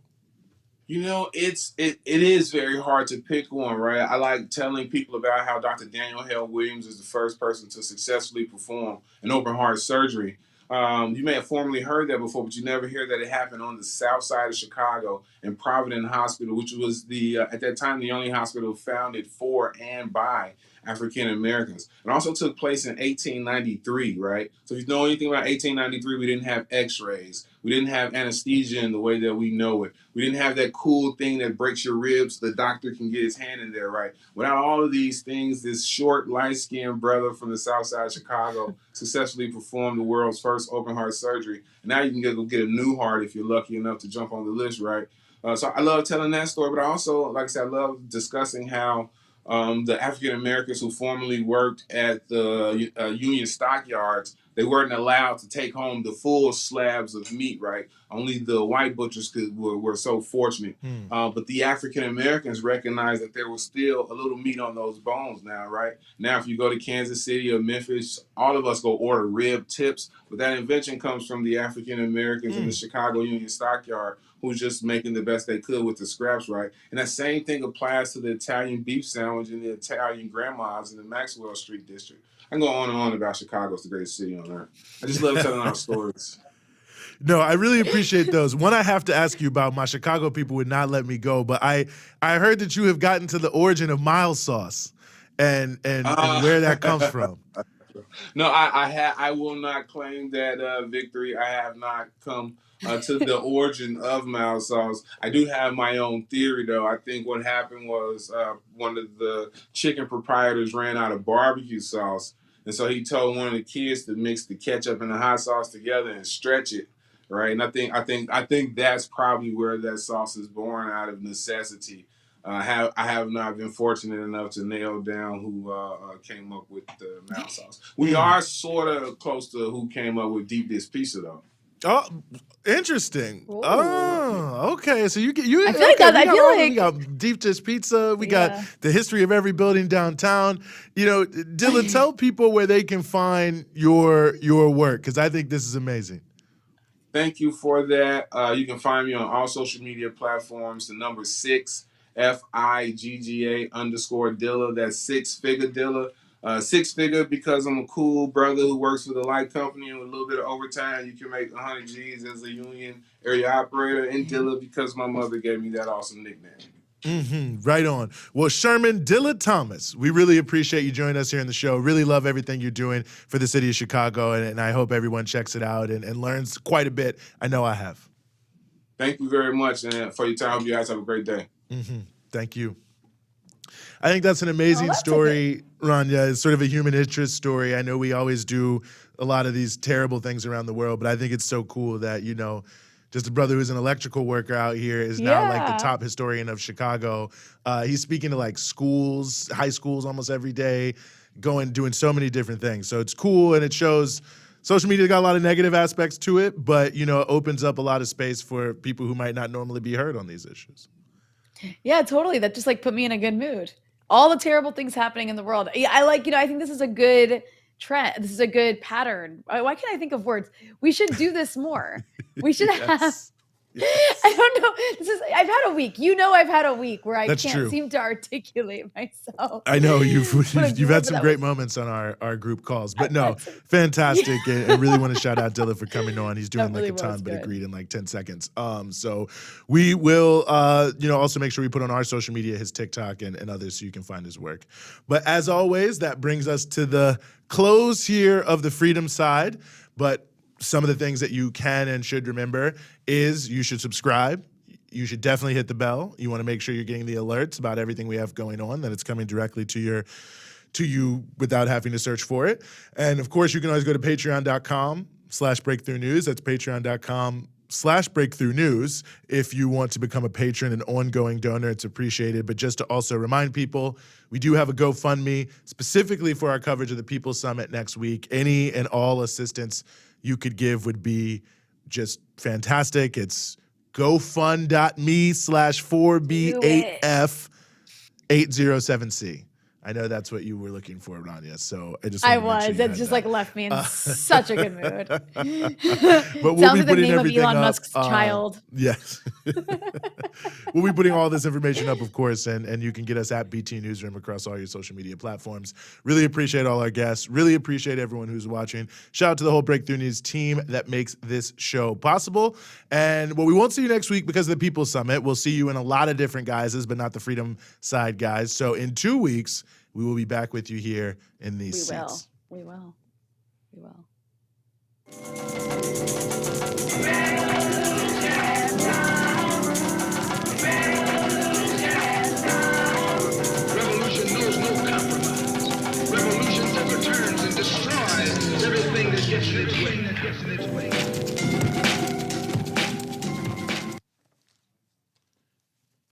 It is very hard to pick one, right? I like telling people about how Dr. Daniel Hale Williams is the first person to successfully perform an open heart surgery. You may have formerly heard that before, but you never hear that it happened on the south side of Chicago in Providence Hospital, which was at that time the only hospital founded for and by African Americans. It also took place in 1893, right? So if you know anything about 1893, we didn't have x-rays. We didn't have anesthesia in the way that we know it. We didn't have that cool thing that breaks your ribs so the doctor can get his hand in there, right? Without all of these things, this short, light-skinned brother from the south side of Chicago successfully performed the world's first open heart surgery. And now you can go get a new heart if you're lucky enough to jump on the list, right? So I love telling that story, but I also, like I said, I love discussing how the African Americans who formerly worked at the Union stockyards, they weren't allowed to take home the full slabs of meat, right? Only the white butchers were so fortunate. But the African Americans recognized that there was still a little meat on those bones now, right? Now, if you go to Kansas City or Memphis, all of us go order rib tips. But that invention comes from the African Americans in the Chicago Union stockyard who's just making the best they could with the scraps, right? And that same thing applies to the Italian beef sandwich and the Italian grandmas in the Maxwell Street district. I can go on and on about Chicago. It's the greatest city on earth. I just love telling our stories. No, I really appreciate those. One I have to ask you about, my Chicago people would not let me go, but I heard that you have gotten to the origin of mild sauce and where that comes from. No, I will not claim that victory. I have not come to the origin of mild sauce. I do have my own theory, though. I think what happened was one of the chicken proprietors ran out of barbecue sauce, and so he told one of the kids to mix the ketchup and the hot sauce together and stretch it, right? And I think that's probably where that sauce is born, out of necessity. I have not been fortunate enough to nail down who came up with the mild sauce. We are sort of close to who came up with deep dish pizza, though. Oh, interesting. Ooh. Oh, okay. So you I feel like we got deep dish pizza. We got the history of every building downtown. You know, Dilla, tell people where they can find your work, because I think this is amazing. Thank you for that. You can find me on all social media platforms. The number 6. FIGGA_Dilla. That's 6-figure Dilla. 6-figure because I'm a cool brother who works for the light company, and with a little bit of overtime, you can make 100 G's as a union area operator. And Dilla because my mother gave me that awesome nickname. Right on. Well, Sherman Dilla Thomas, we really appreciate you joining us here in the show. Really love everything you're doing for the city of Chicago, and I hope everyone checks it out and learns quite a bit. I know I have. Thank you very much for your time. You guys have a great day. Thank you. I think that's an amazing story, Rania. It's sort of a human interest story. I know we always do a lot of these terrible things around the world, but I think it's so cool that, you know, just a brother who's an electrical worker out here is now like the top historian of Chicago. He's speaking to like schools, high schools almost every day, doing so many different things. So it's cool, and it shows social media got a lot of negative aspects to it, but, you know, it opens up a lot of space for people who might not normally be heard on these issues. Yeah, totally. That just like put me in a good mood. All the terrible things happening in the world. Yeah, I think this is a good trend. This is a good pattern. Why can't I think of words? We should do this more. We should have. Yes. I don't know. I've had a week. You know, I've had a week where I can't seem to articulate myself. I know you've had some great moments on our group calls, but no, fantastic. And really want to shout out Dilla for coming on. He's doing like a ton, but agreed in like 10 seconds. So we will, also make sure we put on our social media, his TikTok and others, so you can find his work. But as always, that brings us to the close here of the freedom side. But some of the things that you can and should remember is you should subscribe. You should definitely hit the bell. You want to make sure you're getting the alerts about everything we have going on, that it's coming directly to you without having to search for it. And of course, you can always go to patreon.com/breakthrough news. That's patreon.com/breakthrough news. If you want to become a patron, an ongoing donor, it's appreciated. But just to also remind people, we do have a GoFundMe specifically for our coverage of the People's Summit next week. Any and all assistance you could give would be just fantastic. It's gofund.me/4B8F807C. I know that's what you were looking for, Rania. So I just it just like left me in such a good mood. But we'll Sounds be like the putting name of everything Elon up. Musk's child. Yes. We'll be putting all this information up, of course, and you can get us at BT Newsroom across all your social media platforms. Really appreciate all our guests. Really appreciate everyone who's watching. Shout out to the whole Breakthrough News team that makes this show possible. And we won't see you next week because of the People's Summit. We'll see you in a lot of different guises, but not the Freedom Side guys. So in 2 weeks, we will be back with you here in these seats. We will. Revolution knows no compromise. Revolution overturns and destroys everything that gets in its way.